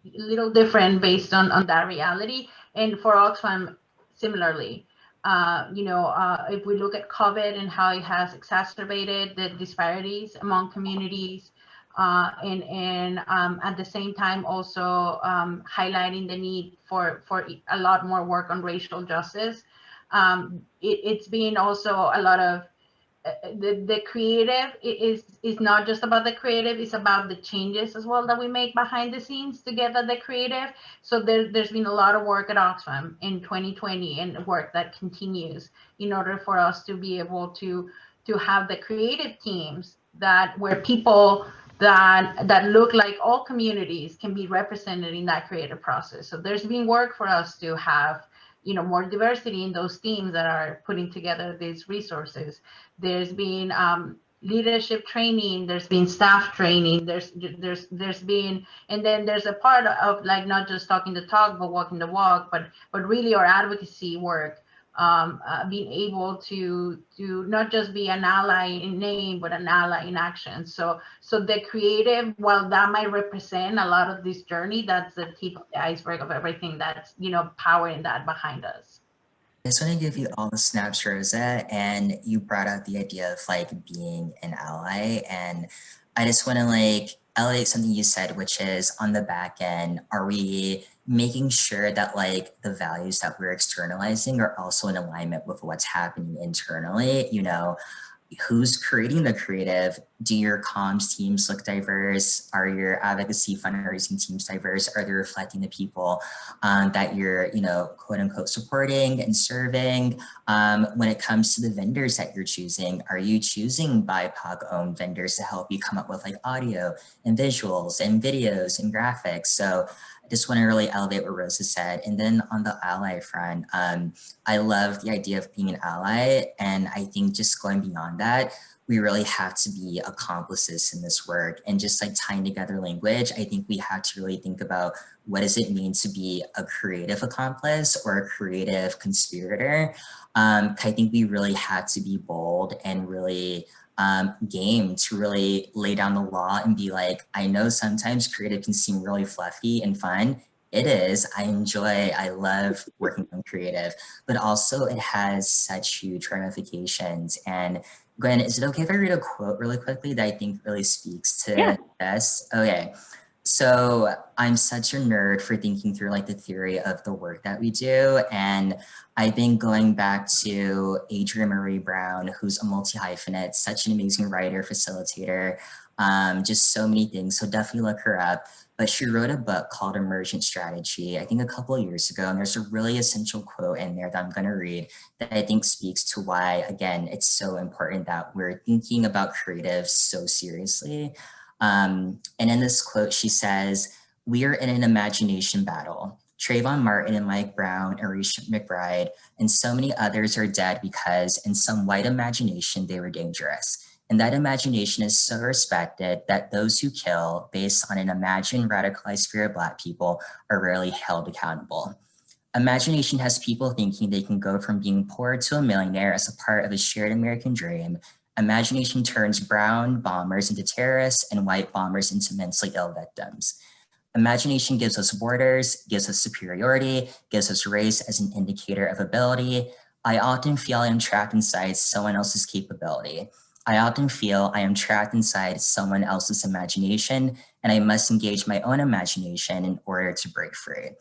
a little different based on that reality. And for Oxfam, similarly, if we look at COVID and how it has exacerbated the disparities among communities, and at the same time also highlighting the need for a lot more work on racial justice. It's been also a lot of the creative is not just about the creative, it's about the changes as well that we make behind the scenes to get at the creative. So there's been a lot of work at Oxfam in 2020 and work that continues in order for us to be able to have the creative teams where people that look like all communities can be represented in that creative process. So there's been work for us to have more diversity in those teams that are putting together these resources. There's been leadership training, there's been staff training, there's been, and then there's a part of like not just talking the talk but walking the walk, but really our advocacy work, being able to not just be an ally in name but an ally in action. So the creative, while that might represent a lot of this journey, that's the tip of the iceberg of everything that's powering that behind us. I just want to give you all the snaps, Rosa, and you brought out the idea of like being an ally, and I just want to like elevate something you said, which is on the back end, are we making sure that like the values that we're externalizing are also in alignment with what's happening internally? Who's creating the creative? Do your comms teams look diverse? Are your advocacy fundraising teams diverse? Are they reflecting the people that you're, quote unquote, supporting and serving? When it comes to the vendors that you're choosing, are you choosing BIPOC owned vendors to help you come up with like audio and visuals and videos and graphics? So I just want to really elevate what Rosa said. And then on the ally front, I love the idea of being an ally. And I think just going beyond that, we really have to be accomplices in this work and just like tying together language. I think we have to really think about what does it mean to be a creative accomplice or a creative conspirator. I think we really have to be bold and really game to really lay down the law and be like, I know sometimes creative can seem really fluffy and fun. It is. I love working on creative, but also it has such huge ramifications. And Gwen, is it okay if I read a quote really quickly that I think really speaks to this? Okay. So I'm such a nerd for thinking through like the theory of the work that we do. And I've been going back to Adrienne Maree Brown, who's a multi-hyphenate, such an amazing writer, facilitator, just so many things. So definitely look her up. But she wrote a book called Emergent Strategy, I think a couple of years ago. And there's a really essential quote in there that I'm going to read that I think speaks to why, again, it's so important that we're thinking about creative so seriously. And in this quote, she says, "We are in an imagination battle. Trayvon Martin and Mike Brown, Arisha McBride, and so many others are dead because in some white imagination, they were dangerous. And that imagination is so respected that those who kill based on an imagined radicalized fear of Black people are rarely held accountable. Imagination has people thinking they can go from being poor to a millionaire as a part of a shared American dream. Imagination turns brown bombers into terrorists and white bombers into mentally ill victims. Imagination gives us borders, gives us superiority, gives us race as an indicator of ability. I often feel I am trapped inside someone else's capability. I often feel I am trapped inside someone else's imagination, and I must engage my own imagination in order to break free."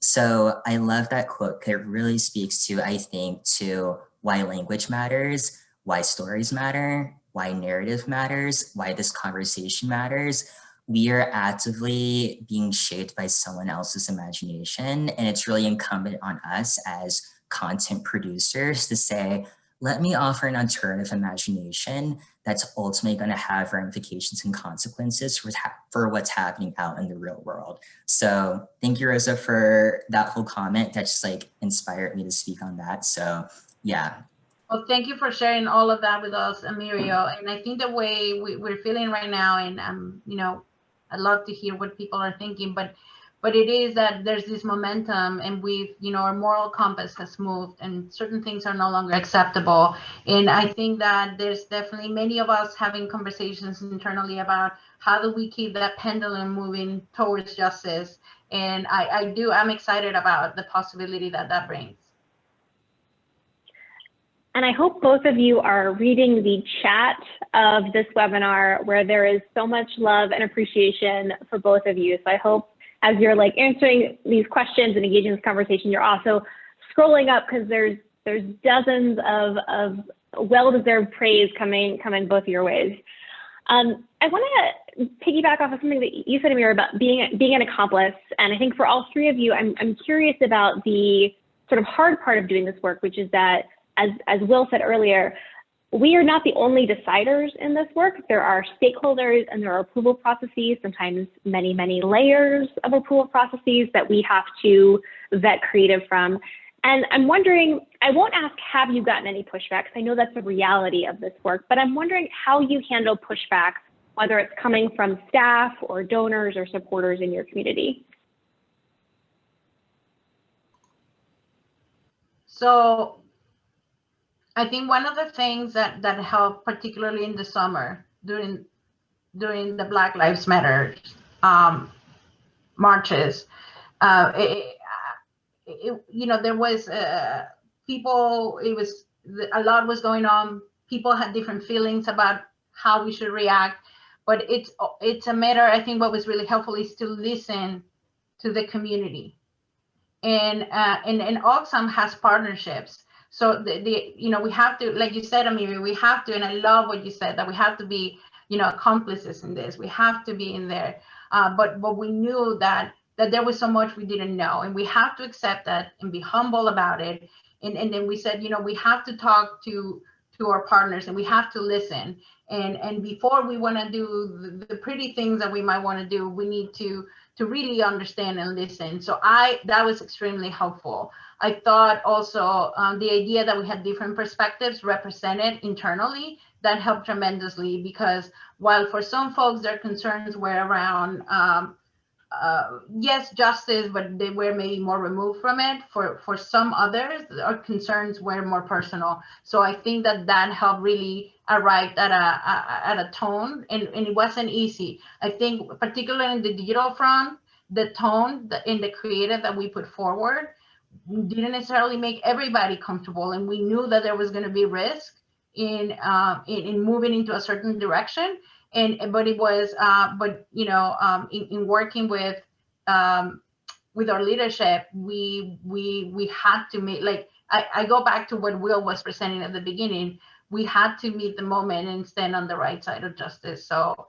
So I love that quote because it really speaks to, I think, to why language matters, why stories matter, why narrative matters, why this conversation matters. We are actively being shaped by someone else's imagination, and it's really incumbent on us as content producers to say, let me offer an alternative imagination that's ultimately going to have ramifications and consequences for what's happening out in the real world. So thank you, Rosa, for that whole comment. That just like inspired me to speak on that. So yeah. Well, thank you for sharing all of that with us, Amirio. And I think the way we're feeling right now, and you know, I'd love to hear what people are thinking, but it is that there's this momentum, and we've, you know, our moral compass has moved, and certain things are no longer acceptable. And I think that there's definitely many of us having conversations internally about how do we keep that pendulum moving towards justice. And I'm excited about the possibility that that brings. And I hope both of you are reading the chat of this webinar, where there is so much love and appreciation for both of you. So I hope as you're like answering these questions and engaging in this conversation, you're also scrolling up, because there's dozens of well-deserved praise coming both your ways. I want to piggyback off of something that you said, Amir, about being an accomplice. And I think for all three of you, I'm curious about the sort of hard part of doing this work, which is that, as Will said earlier, we are not the only deciders in this work. There are stakeholders and there are approval processes, sometimes many, many layers of approval processes that we have to vet creative from. And I'm wondering, I won't ask, have you gotten any pushback? Because I know that's the reality of this work, but I'm wondering how you handle pushback, whether it's coming from staff or donors or supporters in your community. So I think one of the things that helped, particularly in the summer during the Black Lives Matter marches, you know, there was people. It was a lot was going on. People had different feelings about how we should react, but it's a matter. I think what was really helpful is to listen to the community, and Oxfam has partnerships. So you know, we have to, like you said, Amirio, we have to, and I love what you said, that we have to be, you know, accomplices in this. We have to be in there. But we knew that there was so much we didn't know, and we have to accept that and be humble about it. And then we said, you know, we have to talk to our partners, and we have to listen. And before we want to do the pretty things that we might want to do, we need to really understand and listen. So that was extremely helpful. I thought also the idea that we had different perspectives represented internally, that helped tremendously, because while for some folks their concerns were around, yes, justice, but they were maybe more removed from it. For some others, our concerns were more personal. So I think that helped really arrived at a tone, and it wasn't easy. I think particularly in the digital front, the tone in the creative that we put forward didn't necessarily make everybody comfortable, and we knew that there was going to be risk in moving into a certain direction. But it was in working with our leadership, we had to make, like, I go back to what Will was presenting at the beginning. We had to meet the moment and stand on the right side of justice. So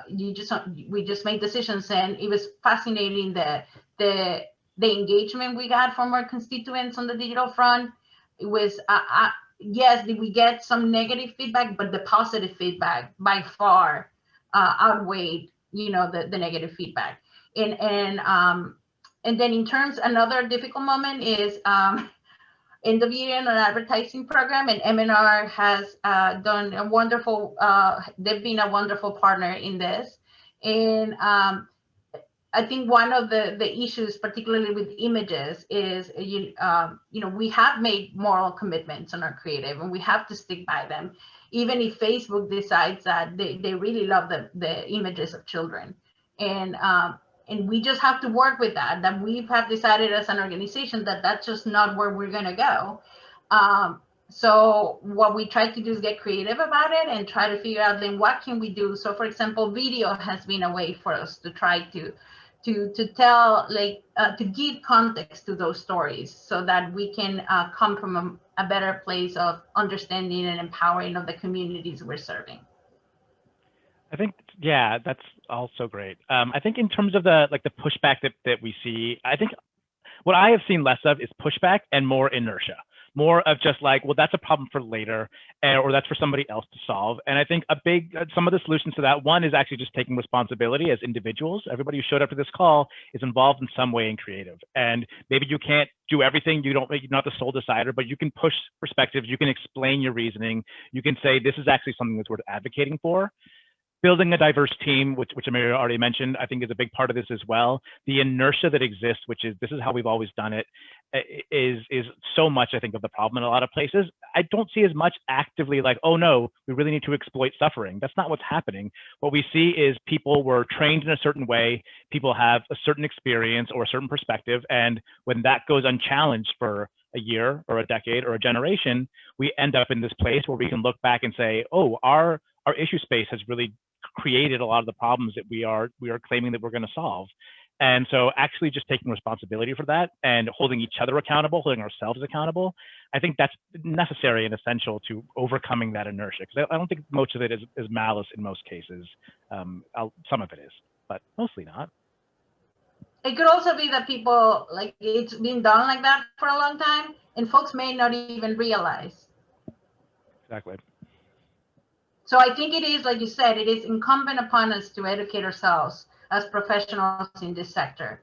we just made decisions, and it was fascinating that the engagement we got from our constituents on the digital front. It was yes, did we get some negative feedback, but the positive feedback by far outweighed the negative feedback. And then in terms, another difficult moment is in the video and advertising program, and M&R has done a wonderful, they've been a wonderful partner in this. And I think one of the issues, particularly with images, is we have made moral commitments on our creative, and we have to stick by them, even if Facebook decides that they really love the images of children. And we just have to work with that we have decided as an organization that that's just not where we're going to go. So what we try to do is get creative about it and try to figure out then what can we do. So for example, video has been a way for us to try to tell, like, to give context to those stories so that we can come from a better place of understanding and empowering of the communities we're serving. I think, yeah, that's also great. I think in terms of the pushback that we see, I think what I have seen less of is pushback and more inertia, more of just like, well, that's a problem for later, or that's for somebody else to solve. And I think some of the solutions to that, one is actually just taking responsibility as individuals. Everybody who showed up to this call is involved in some way in creative. And maybe you can't do everything, you're not the sole decider, but you can push perspectives, you can explain your reasoning, you can say, this is actually something that's worth advocating for. Building a diverse team, which Amirio already mentioned, I think is a big part of this as well. The inertia that exists, which is this is how we've always done it, is so much, I think, of the problem in a lot of places. I don't see as much actively like, oh no, we really need to exploit suffering. That's not what's happening. What we see is people were trained in a certain way, people have a certain experience or a certain perspective, and when that goes unchallenged for a year or a decade or a generation, we end up in this place where we can look back and say, oh, our issue space has really created a lot of the problems that we are claiming that we're going to solve. And so actually just taking responsibility for that and holding each other accountable, holding ourselves accountable, I think that's necessary and essential to overcoming that inertia. Because I don't think most of it is malice in most cases. Some of it is, but mostly not. It could also be that people, like, it's been done like that for a long time, and folks may not even realize. Exactly. So I think it is, like you said, it is incumbent upon us to educate ourselves as professionals in this sector.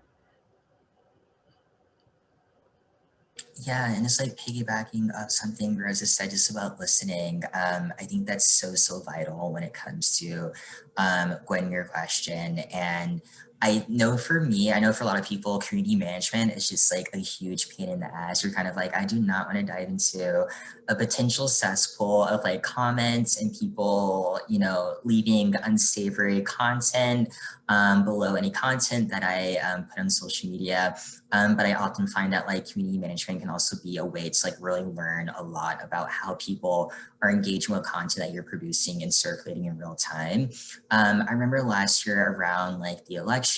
Yeah, and it's like piggybacking off something Rosa said just about listening. I think that's so vital when it comes to Gwen, your question. And I know for me, I know for a lot of people, community management is just like a huge pain in the ass. You're kind of like, I do not want to dive into a potential cesspool of like comments and people, leaving unsavory content below any content that I put on social media. But I often find that like community management can also be a way to like really learn a lot about how people are engaging with content that you're producing and circulating in real time. I remember last year around like the elections,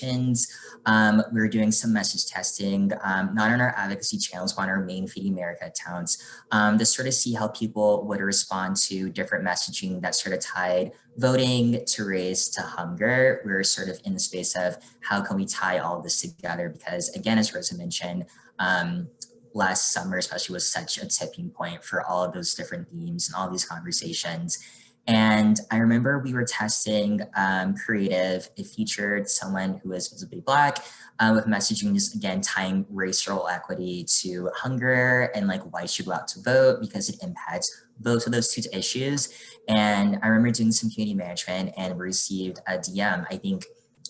we were doing some message testing, not on our advocacy channels, but on our main Feeding America accounts, to sort of see how people would respond to different messaging that sort of tied voting to race to hunger. We were sort of in the space of how can we tie all of this together? Because again, as Rosa mentioned, last summer especially was such a tipping point for all of those different themes and all these conversations. And I remember we were testing creative. It featured someone who was visibly Black with messaging, just again, tying racial equity to hunger and like why you should go out to vote because it impacts both of those two issues. And I remember doing some community management and received a DM. I think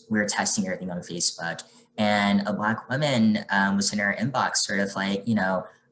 we were testing everything on Facebook, and a Black woman was in our inbox sort of like,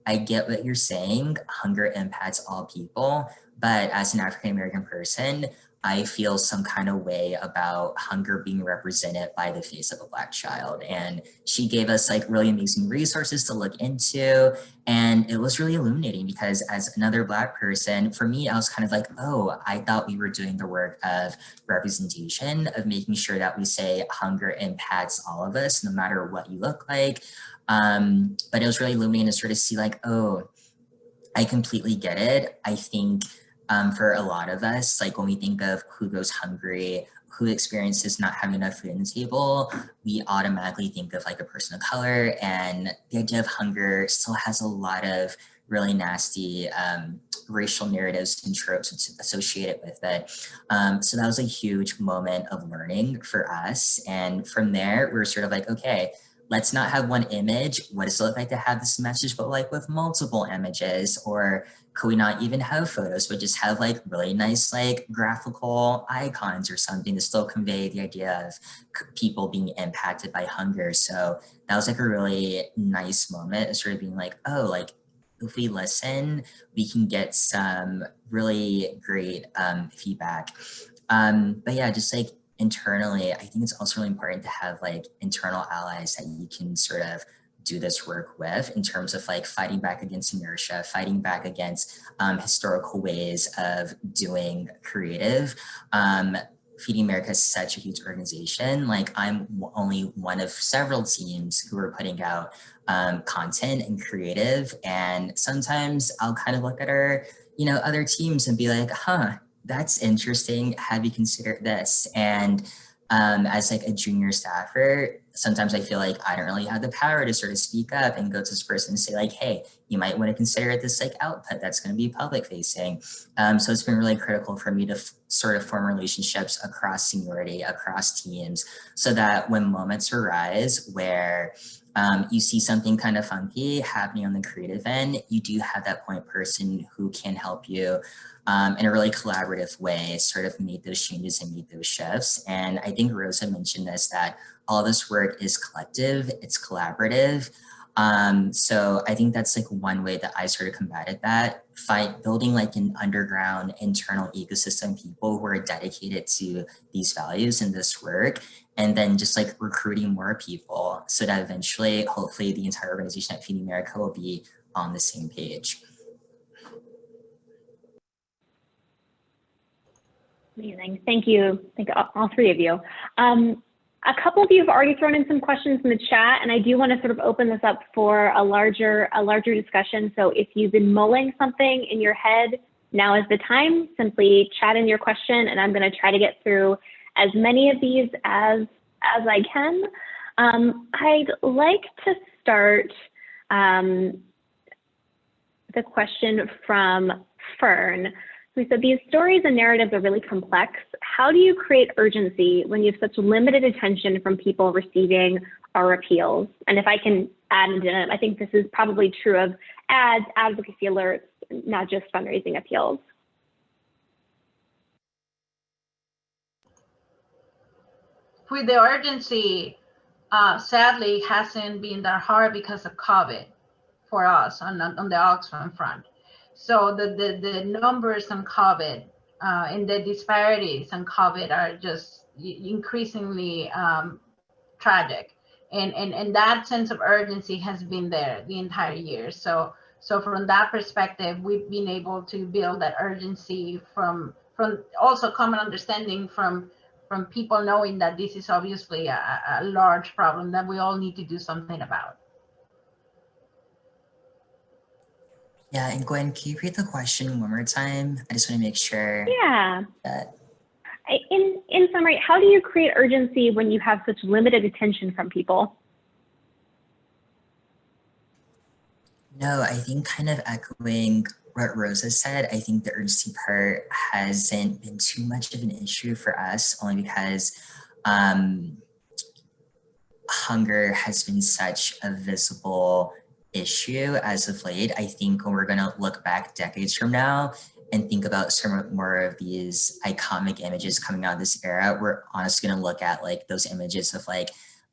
I get what you're saying, hunger impacts all people, but as an African-American person, I feel some kind of way about hunger being represented by the face of a Black child. And she gave us like really amazing resources to look into. And it was really illuminating because as another Black person, for me, I was kind of like, oh, I thought we were doing the work of representation, of making sure that we say hunger impacts all of us, no matter what you look like. But it was really illuminating to sort of see like, oh, I completely get it. I think for a lot of us, like when we think of who goes hungry, who experiences not having enough food on the table, we automatically think of like a person of color, and the idea of hunger still has a lot of really nasty racial narratives and tropes associated with it. So that was a huge moment of learning for us. And from there, we were sort of like, okay, let's not have one image. What does it look like to have this message, but like with multiple images? Or could we not even have photos, but just have like really nice, like graphical icons or something to still convey the idea of people being impacted by hunger? So that was like a really nice moment of sort of being like, oh, like if we listen, we can get some really great feedback. But yeah, just like internally, I think it's also really important to have like internal allies that you can sort of do this work with in terms of like fighting back against inertia, fighting back against historical ways of doing creative. Feeding America is such a huge organization. Like I'm only one of several teams who are putting out content and creative. And sometimes I'll kind of look at our, other teams and be like, huh, that's interesting. Have you considered this? And as like a junior staffer, sometimes I feel like I don't really have the power to sort of speak up and go to this person and say like, hey, you might want to consider this like output that's going to be public facing. So it's been really critical for me to sort of form relationships across seniority, across teams, so that when moments arise where you see something kind of funky happening on the creative end, you do have that point person who can help you in a really collaborative way, sort of make those changes and make those shifts. And I think Rosa mentioned this, that all this work is collective, it's collaborative. So I think that's like one way that I sort of combated that, building like an underground internal ecosystem, people who are dedicated to these values and this work, and then just like recruiting more people so that eventually, hopefully the entire organization at Feeding America will be on the same page. Amazing. Thank you. Thank you, all three of you. A couple of you have already thrown in some questions in the chat, and I do want to sort of open this up for a larger discussion. So if you've been mulling something in your head, now is the time. Simply chat in your question, and I'm going to try to get through as many of these as I can. I'd like to start the question from Fern. We said, these stories and narratives are really complex. How do you create urgency when you have such limited attention from people receiving our appeals? And if I can add into it, I think this is probably true of ads, advocacy alerts, not just fundraising appeals. With the urgency, sadly, hasn't been that hard because of COVID for us on the Oxfam front. So the numbers on COVID and the disparities on COVID are just increasingly tragic. And that sense of urgency has been there the entire year. So from that perspective, we've been able to build that urgency from also common understanding from people knowing that this is obviously a large problem that we all need to do something about. Yeah, and Gwen, can you repeat the question one more time? I just want to make sure. Yeah. That... In summary, how do you create urgency when you have such limited attention from people? No, I think kind of echoing what Rosa said, I think the urgency part hasn't been too much of an issue for us, only because hunger has been such a visible issue as of late. I think when we're going to look back decades from now and think about some more of these iconic images coming out of this era, we're honestly going to look at like those images of like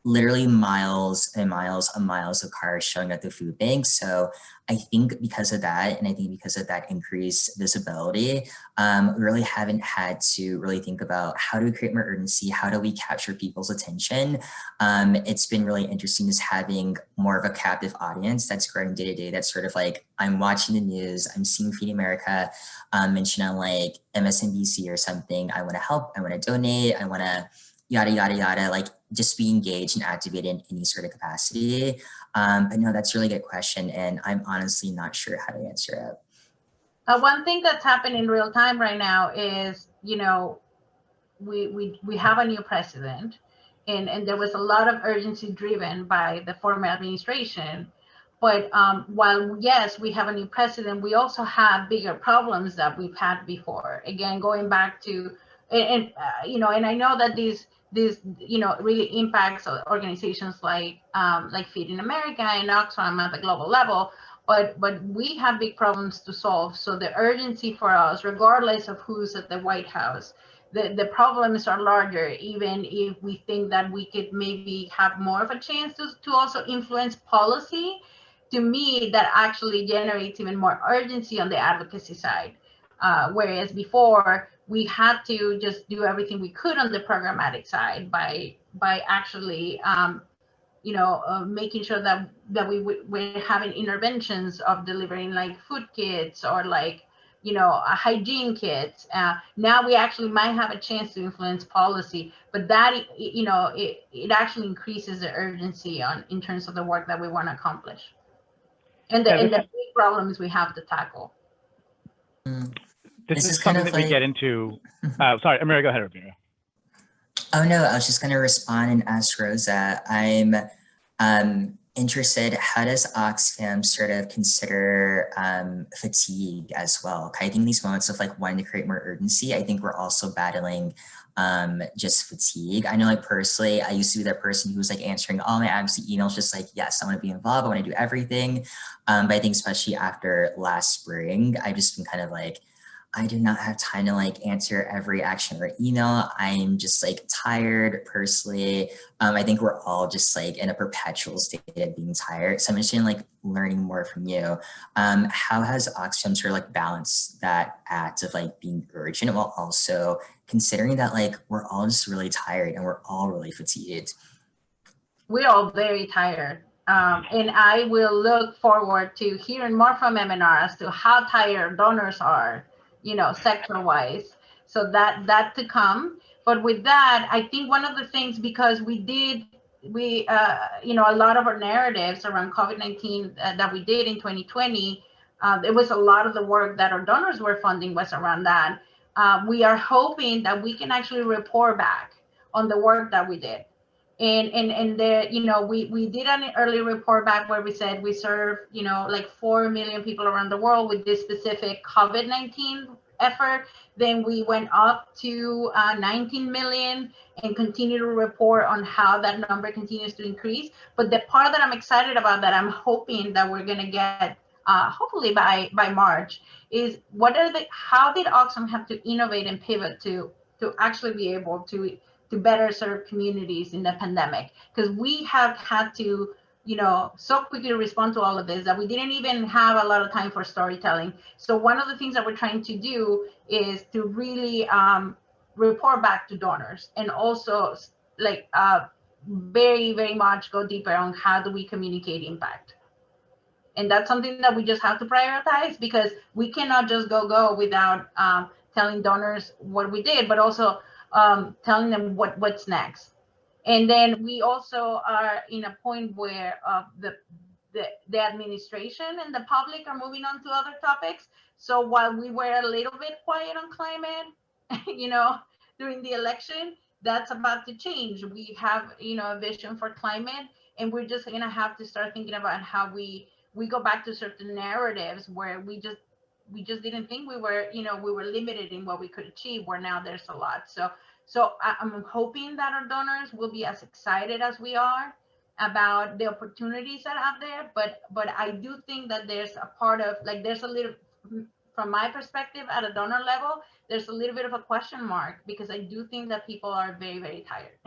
literally miles and miles and miles of cars showing at the food bank. So I think because of that, and I think because of that increased visibility, we really haven't had to really think about how do we create more urgency? How do we capture people's attention? It's been really interesting just having more of a captive audience that's growing day to day. That's sort of like, I'm watching the news, I'm seeing Feed America mention on like MSNBC or something. I want to help, I want to donate, I want to yada, yada, yada, like just be engaged and activated in any sort of capacity. But no, that's a really good question. And I'm honestly not sure how to answer it. One thing that's happened in real time right now is, you know, we have a new president, and there was a lot of urgency driven by the former administration. But while yes, we have a new president, we also have bigger problems that we've had before. Again, going back to, you know, and I know that these you know really impacts organizations like Feeding America and Oxfam at the global level. But we have big problems to solve. So the urgency for us, regardless of who's at the White House, the problems are larger, even if we think that we could maybe have more of a chance to also influence policy. To me, that actually generates even more urgency on the advocacy side. Whereas before, we had to just do everything we could on the programmatic side by actually you know, making sure that we're having interventions of delivering like food kits or like, you know, hygiene kits. Now we actually might have a chance to influence policy, but that, you know, it actually increases the urgency in terms of the work that we want to accomplish and the big problems we have to tackle. This is something that we get into. Sorry, Amirio, go ahead, Amirio. Oh no, I was just going to respond and ask Rosa. I'm interested, how does Oxfam sort of consider fatigue as well? I think these moments of like wanting to create more urgency, I think we're also battling just fatigue. I know like personally, I used to be that person who was like answering all my advocacy emails, just like, yes, I want to be involved, I want to do everything. But I think especially after last spring, I've just been kind of like, I do not have time to like answer every action or email. I'm just like tired personally. I think we're all just like in a perpetual state of being tired. So I'm interested in like learning more from you. How has Oxfam sort of like balanced that act of like being urgent while also considering that like we're all just really tired and we're all really fatigued? We're all very tired. And I will look forward to hearing more from MNR as to how tired donors are, you know, sector-wise. So that to come. But with that, I think one of the things, because you know, a lot of our narratives around COVID-19 that we did in 2020, it was a lot of the work that our donors were funding was around that. We are hoping that we can actually report back on the work that we did. And there, you know, we did an early report back where we said we serve, you know, like 4 million people around the world with this specific COVID-19 effort. Then we went up to 19 million and continue to report on how that number continues to increase. But the part that I'm excited about, that I'm hoping that we're going to get hopefully by March, is how did Oxfam have to innovate and pivot to actually be able to better serve communities in the pandemic? Because we have had to, you know, so quickly respond to all of this that we didn't even have a lot of time for storytelling. So one of the things that we're trying to do is to really report back to donors, and also like very, very much go deeper on how do we communicate impact. And that's something that we just have to prioritize, because we cannot just go without telling donors what we did, but also telling them what's next. And then we also are in a point where the administration and the public are moving on to other topics. So while we were a little bit quiet on climate, you know, during the election, that's about to change. We have, you know, a vision for climate, and we're just going to have to start thinking about how we go back to certain narratives where we just didn't think we were, you know, we were limited in what we could achieve, where now there's a lot. So I'm hoping that our donors will be as excited as we are about the opportunities that are out there. But I do think that there's a part of, like, there's a little, from my perspective at a donor level, there's a little bit of a question mark, because I do think that people are very, very tired.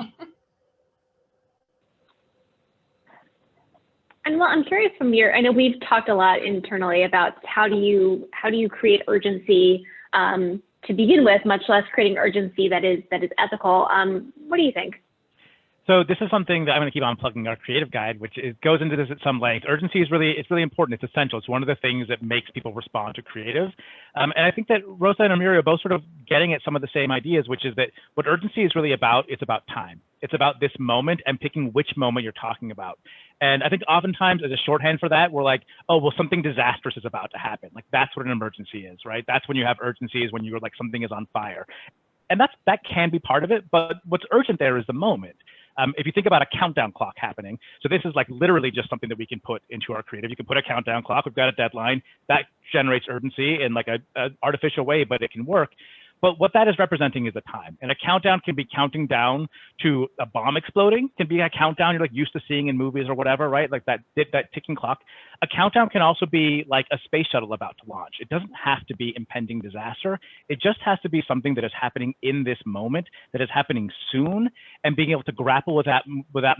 And well, I'm curious from I know we've talked a lot internally about how do you create urgency to begin with, much less creating urgency that is ethical. What do you think? So this is something that I'm going to keep on plugging our creative guide, which goes into this at some length. Urgency is really important. It's essential. It's one of the things that makes people respond to creative. And I think that Rosa and Amirio are both sort of getting at some of the same ideas, which is that what urgency is really about, it's about time. It's about this moment and picking which moment you're talking about. And I think oftentimes as a shorthand for that, we're like, oh, well, something disastrous is about to happen. Like that's what an emergency is, right? That's when you have urgency, is when you're like something is on fire. And that can be part of it, but what's urgent there is the moment. If you think about a countdown clock happening, so this is like literally just something that we can put into our creative. You can put a countdown clock, we've got a deadline, that generates urgency in like a artificial way, but it can work. But what that is representing is a time. And a countdown can be counting down to a bomb exploding, can be a countdown you're like used to seeing in movies or whatever, right? Like that ticking clock. A countdown can also be like a space shuttle about to launch. It doesn't have to be impending disaster. It just has to be something that is happening in this moment, that is happening soon, and being able to grapple with that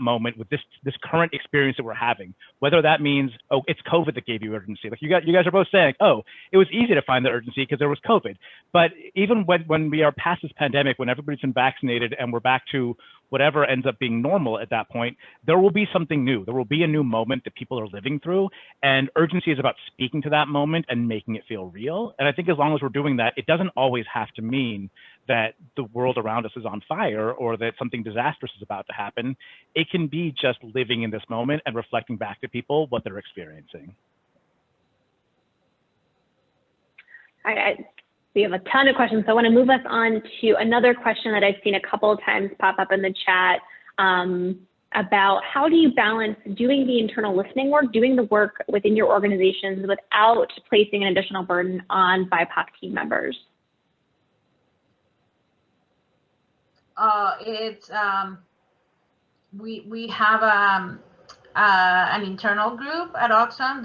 moment, with this current experience that we're having. Whether that means, oh, it's COVID that gave you urgency. Like you guys are both saying, oh, it was easy to find the urgency because there was COVID. But even when we are past this pandemic, when everybody's been vaccinated and we're back to whatever ends up being normal at that point, there will be something new. There will be a new moment that people are living through. And urgency is about speaking to that moment and making it feel real. And I think as long as we're doing that, it doesn't always have to mean that the world around us is on fire or that something disastrous is about to happen. It can be just living in this moment and reflecting back to people what they're experiencing. We have a ton of questions, so I want to move us on to another question that I've seen a couple of times pop up in the chat about how do you balance doing the internal listening work, doing the work within your organizations without placing an additional burden on BIPOC team members? We have an internal group at Oxfam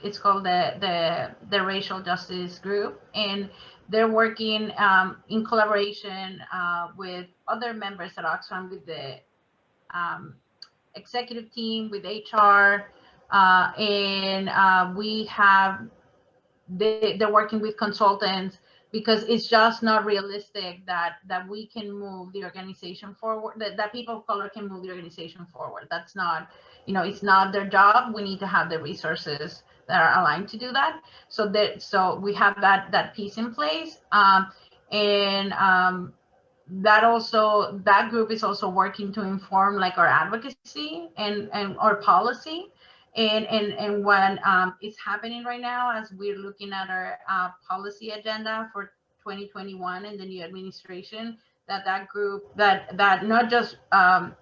it's called the Racial Justice Group, and they're working in collaboration with other members at Oxfam, with the executive team, with HR, and they're working with consultants, because it's just not realistic that we can move the organization forward, that people of color can move the organization forward. That's not, it's not their job. We need to have the resources that are aligned to do that. So we have that piece in place. That group is also working to inform like our advocacy and our policy. And when it's happening right now, as we're looking at our policy agenda for 2021 and the new administration, that group, that not just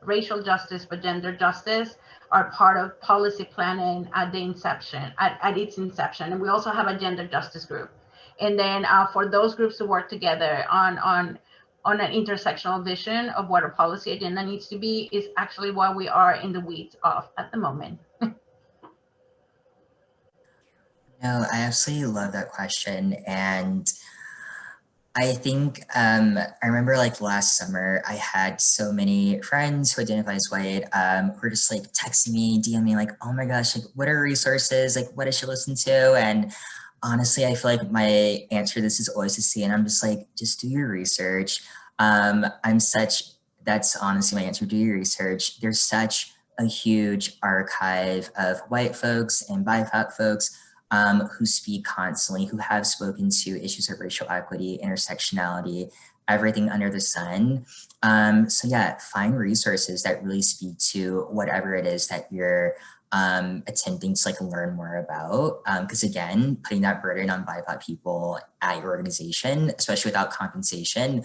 racial justice, but gender justice are part of policy planning at its inception. And we also have a gender justice group. And then for those groups to work together on an intersectional vision of what our policy agenda needs to be is actually what we are in the weeds of at the moment. No, I absolutely love that question. And I think I remember like last summer, I had so many friends who identify as white who were just like texting me, DMing like, oh my gosh, like what are resources? Like what I should listen to? And honestly, I feel like my answer to this is always the same. I'm just like, just do your research. That's honestly my answer, do your research. There's such a huge archive of white folks and BIPOC folks who speak constantly, who have spoken to issues of racial equity, intersectionality, everything under the sun. So yeah, find resources that really speak to whatever it is that you're attempting to like learn more about. Because again, putting that burden on BIPOC people at your organization, especially without compensation,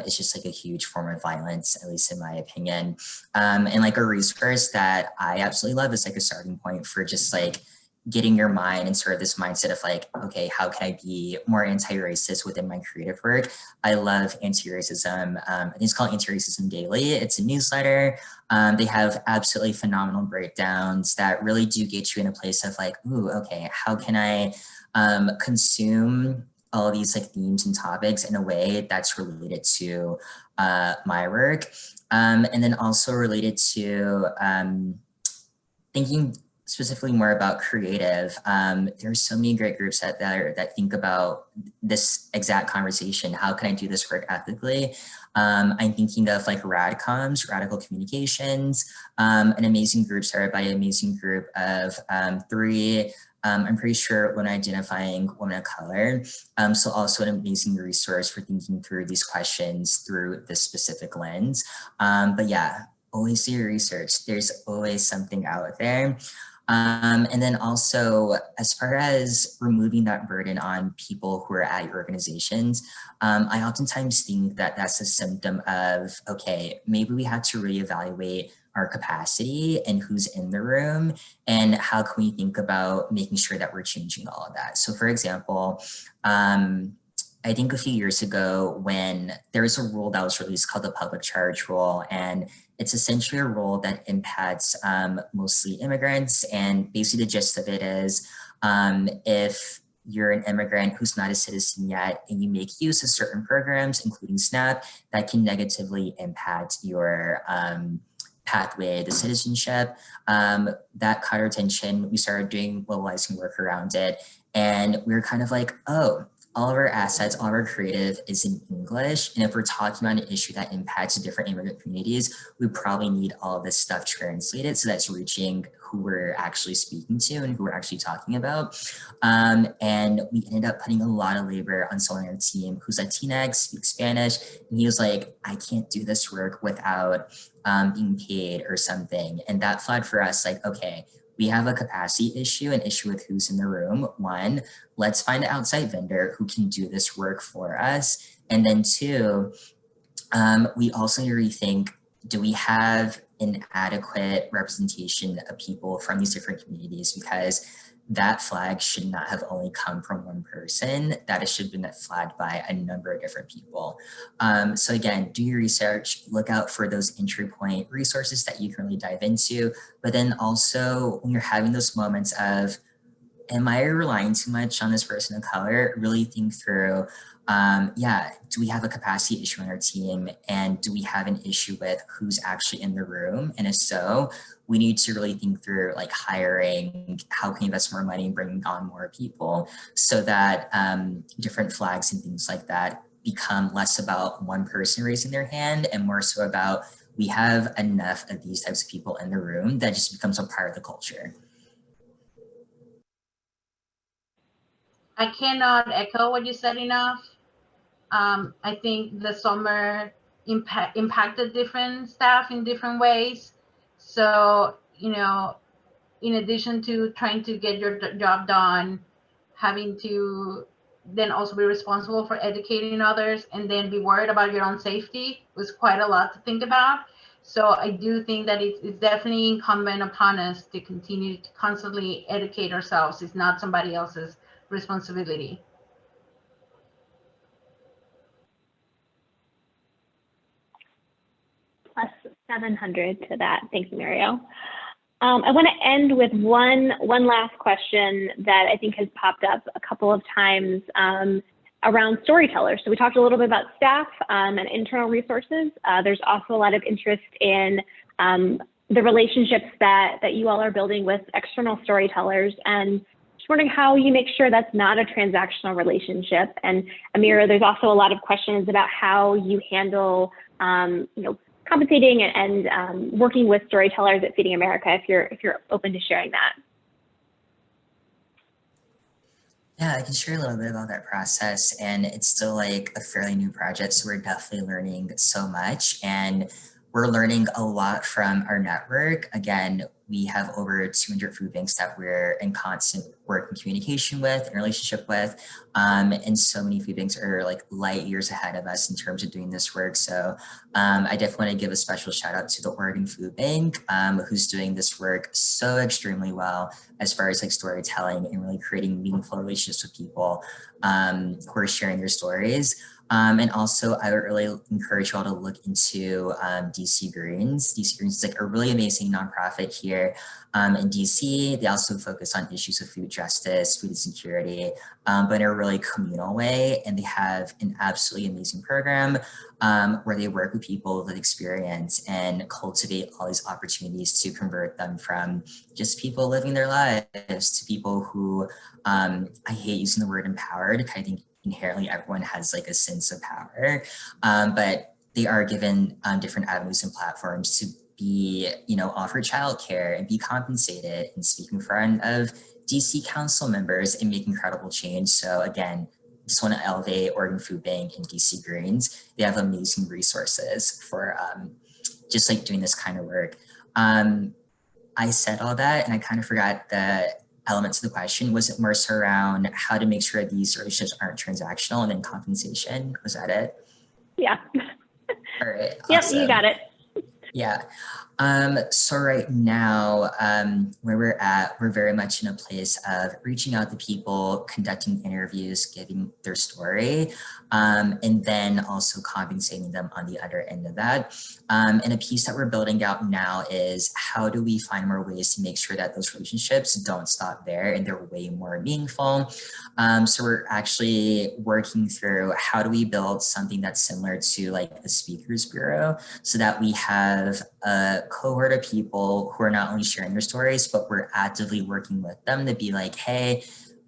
is just like a huge form of violence, at least in my opinion. And like a resource that I absolutely love is like a starting point for just like getting your mind in sort of this mindset of like, okay, how can I be more anti-racist within my creative work? I love anti-racism. I think it's called Anti-Racism Daily. It's a newsletter. They have absolutely phenomenal breakdowns that really do get you in a place of like, ooh, okay, how can I consume all of these like themes and topics in a way that's related to my work. And then also related to thinking specifically more about creative, there's so many great groups that think about this exact conversation. How can I do this work ethically? I'm thinking of like RADCOMs, Radical Communications, an amazing group started by an amazing group of 3, I'm pretty sure, when identifying women of color. So also an amazing resource for thinking through these questions through this specific lens. But yeah, always do your research. There's always something out there. And then also, as far as removing that burden on people who are at your organizations, I oftentimes think that that's a symptom of, okay, maybe we had to reevaluate our capacity and who's in the room, and how can we think about making sure that we're changing all of that. So for example, I think a few years ago when there was a rule that was released called the public charge rule, and it's essentially a rule that impacts mostly immigrants. And basically the gist of it is if you're an immigrant who's not a citizen yet and you make use of certain programs, including SNAP, that can negatively impact your pathway to citizenship. That caught our attention. We started doing mobilizing work around it. And we were kind of like, oh, all of our assets, all of our creative is in English. And if we're talking about an issue that impacts different immigrant communities, we probably need all of this stuff translated so that's reaching who we're actually speaking to and who we're actually talking about. And we ended up putting a lot of labor on someone on our team who's Latinx, speaks Spanish. And he was like, I can't do this work without being paid or something. And that flagged for us like, okay, we have a capacity issue, an issue with who's in the room. 1, let's find an outside vendor who can do this work for us. And then 2, we also need to rethink, do we have an adequate representation of people from these different communities? Because that flag should not have only come from one person, that it should have been flagged by a number of different people. So again, do your research, look out for those entry point resources that you can really dive into, but then also when you're having those moments of, am I relying too much on this person of color? Really think through, do we have a capacity issue on our team? And do we have an issue with who's actually in the room? And if so, we need to really think through like hiring, how can we invest more money and bringing on more people so that different flags and things like that become less about one person raising their hand and more so about, we have enough of these types of people in the room that just becomes a part of the culture. I cannot echo what you said enough. I think the summer impacted different staff in different ways. So, you know, in addition to trying to get your job done, having to then also be responsible for educating others and then be worried about your own safety was quite a lot to think about. So I do think that it's definitely incumbent upon us to continue to constantly educate ourselves. It's not somebody else's responsibility. Plus 700 to that. Thanks, Amirio. I want to end with one last question that I think has popped up a couple of times around storytellers. So we talked a little bit about staff and internal resources. There's also a lot of interest in the relationships that you all are building with external storytellers, and just wondering how you make sure that's not a transactional relationship. And Amirio, there's also a lot of questions about how you handle, compensating and working with storytellers at Feeding America, if you're open to sharing that. Yeah, I can share a little bit about that process, and it's still like a fairly new project, so we're definitely learning so much, and we're learning a lot from our network. Again, we have over 200 food banks that we're in constant work and communication with, and relationship with, and so many food banks are like light years ahead of us in terms of doing this work. So I definitely want to give a special shout out to the Oregon Food Bank, who's doing this work so extremely well as far as like storytelling and really creating meaningful relationships with people who are sharing their stories. And also, I would really encourage you all to look into DC Greens. DC Greens is like a really amazing nonprofit here in DC. They also focus on issues of food justice, food insecurity, but in a really communal way. And they have an absolutely amazing program where they work with people with experience and cultivate all these opportunities to convert them from just people living their lives to people who, I hate using the word empowered. I think inherently everyone has like a sense of power, but they are given different avenues and platforms to be, offered childcare and be compensated and speak in front of DC council members and make incredible change. So again, just want to elevate Oregon Food Bank and DC Greens. They have amazing resources for just like doing this kind of work. I said all that and I kind of forgot the elements of the question. Was it more so around how to make sure these relationships aren't transactional and then compensation? Was that it? Yeah. All right. Yep, Awesome. you got it. Yeah. So right now, where we're at, we're very much in a place of reaching out to people, conducting interviews, giving their story, and then also compensating them on the other end of that. And a piece that we're building out now is how do we find more ways to make sure that those relationships don't stop there and they're way more meaningful. So we're actually working through how do we build something that's similar to like a speakers bureau so that we have a cohort of people who are not only sharing their stories, but we're actively working with them to be like, hey,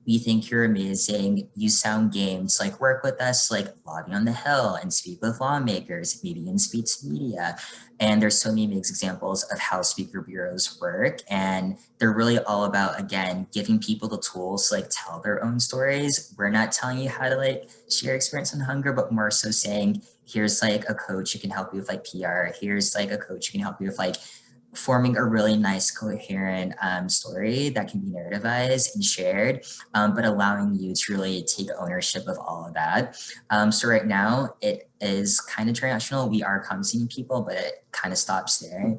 we think you're amazing. You sound game. So like work with us, like lobby on the Hill and speak with lawmakers, maybe even speak to media. And there's so many mixed examples of how speaker bureaus work. And they're really all about, again, giving people the tools to like tell their own stories. We're not telling you how to like share experience on hunger, but more so saying, here's like a coach who can help you with like PR. Here's like a coach who can help you with like forming a really nice, coherent story that can be narrativized and shared, but allowing you to really take ownership of all of that. So right now it is kind of transactional. We are compensating people, but it kind of stops there.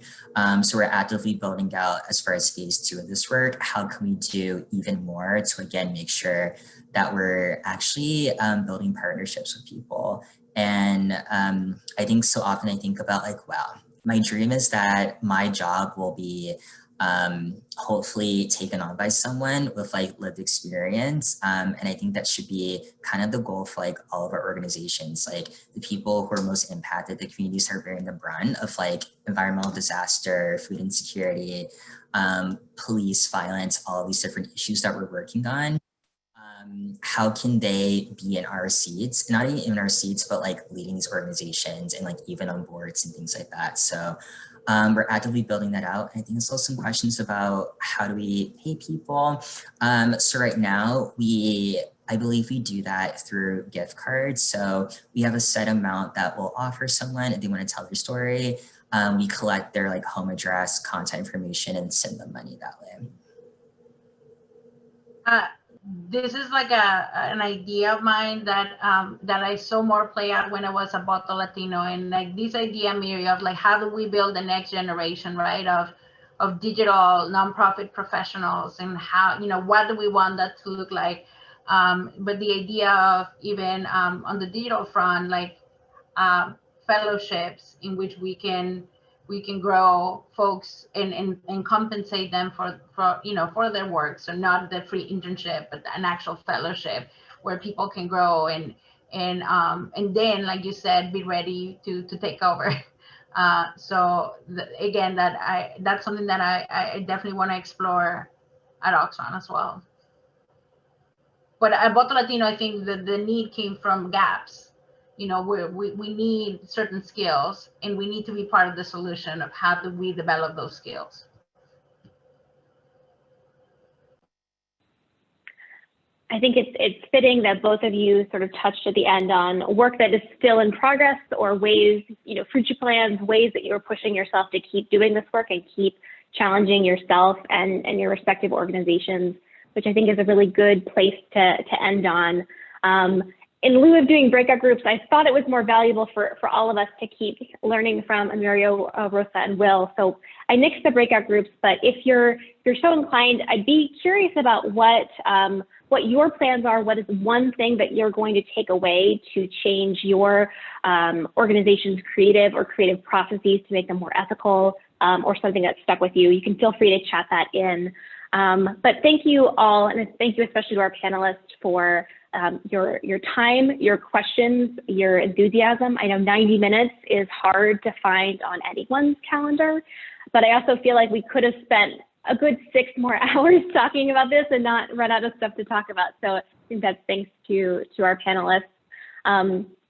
So we're actively building out as far as phase 2 of this work. How can we do even more to again, make sure that we're actually building partnerships with people. And I think so often I think about like, wow, my dream is that my job will be hopefully taken on by someone with like lived experience. And I think that should be kind of the goal for like all of our organizations, like the people who are most impacted, the communities that are bearing the brunt of like environmental disaster, food insecurity, police violence, all of these different issues that we're working on. How can they be in our seats, not even in our seats, but like leading these organizations and like even on boards and things like that. So we're actively building that out. I think there's also some questions about how do we pay people. So right now I believe we do that through gift cards. So we have a set amount that we'll offer someone if they want to tell their story. We collect their like home address, contact information, and send them money that way. This is like an idea of mine that that I saw more play out when I was at Voto Latino, and like this idea, Muriel, of like how do we build the next generation, right, of digital nonprofit professionals, and how, what do we want that to look like? But the idea of even on the digital front, like fellowships in which we can grow folks and compensate them for for their work. So not the free internship, but an actual fellowship where people can grow and then, like you said, be ready to take over. Again, that's something that I definitely want to explore at Oxfam as well. But at Voto Latino, I think that the need came from gaps. We need certain skills, and we need to be part of the solution of how do we develop those skills. I think it's fitting that both of you sort of touched at the end on work that is still in progress, or ways, future plans, ways that you're pushing yourself to keep doing this work and keep challenging yourself and your respective organizations, which I think is a really good place to end on. in lieu of doing breakout groups, I thought it was more valuable for all of us to keep learning from Amirio, Rosa, and Will. So I nixed the breakout groups, but if you're so inclined, I'd be curious about what your plans are. What is one thing that you're going to take away to change your organization's creative processes to make them more ethical, or something that's stuck with you? You can feel free to chat that in. But thank you all, and thank you especially to our panelists for your time, your questions, your enthusiasm. I know 90 minutes is hard to find on anyone's calendar, but I also feel like we could have spent a good 6 more hours talking about this and not run out of stuff to talk about. So I think that's thanks to our panelists.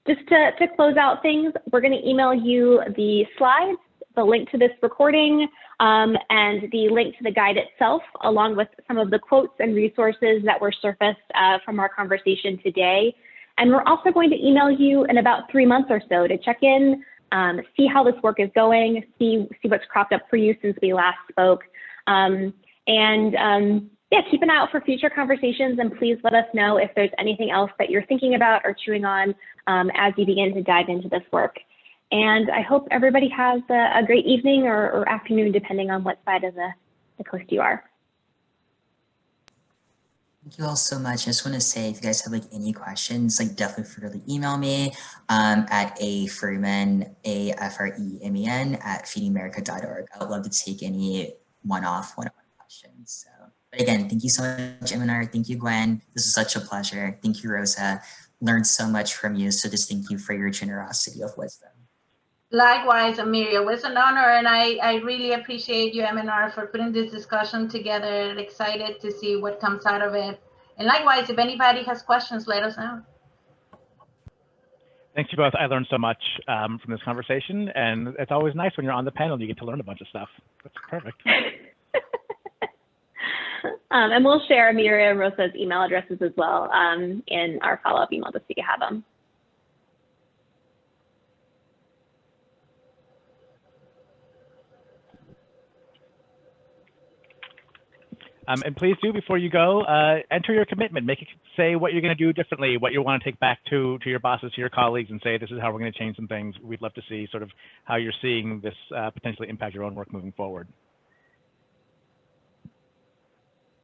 Just to close out things, we're going to email you the slides, the link to this recording, and the link to the guide itself, along with some of the quotes and resources that were surfaced from our conversation today. And we're also going to email you in about 3 months or so to check in, see how this work is going, see what's cropped up for you since we last spoke. Yeah, keep an eye out for future conversations, and please let us know if there's anything else that you're thinking about or chewing on as you begin to dive into this work. And I hope everybody has a great evening or afternoon, depending on what side of the coast you are. Thank you all so much. I just want to say, if you guys have like any questions, like definitely feel free to email me at afreeman, A-F-R-E-M-E-N at feedingamerica.org. I would love to take any one-on-one questions. So, but again, thank you so much, Aminar. Thank you, Gwen. This is such a pleasure. Thank you, Rosa. Learned so much from you. So just thank you for your generosity of wisdom. Likewise, Amirio, it was an honor, and I really appreciate you, Aminar, for putting this discussion together, and excited to see what comes out of it. And likewise, if anybody has questions, let us know. Thanks you both. I learned so much from this conversation, and it's always nice when you're on the panel, you get to learn a bunch of stuff. That's perfect. And we'll share Amirio and Rosa's email addresses as well in our follow-up email, just so you have them. And please do, before you go, enter your commitment. Make it say what you're going to do differently, what you want to take back to your bosses, to your colleagues, and say, this is how we're going to change some things. We'd love to see sort of how you're seeing this potentially impact your own work moving forward.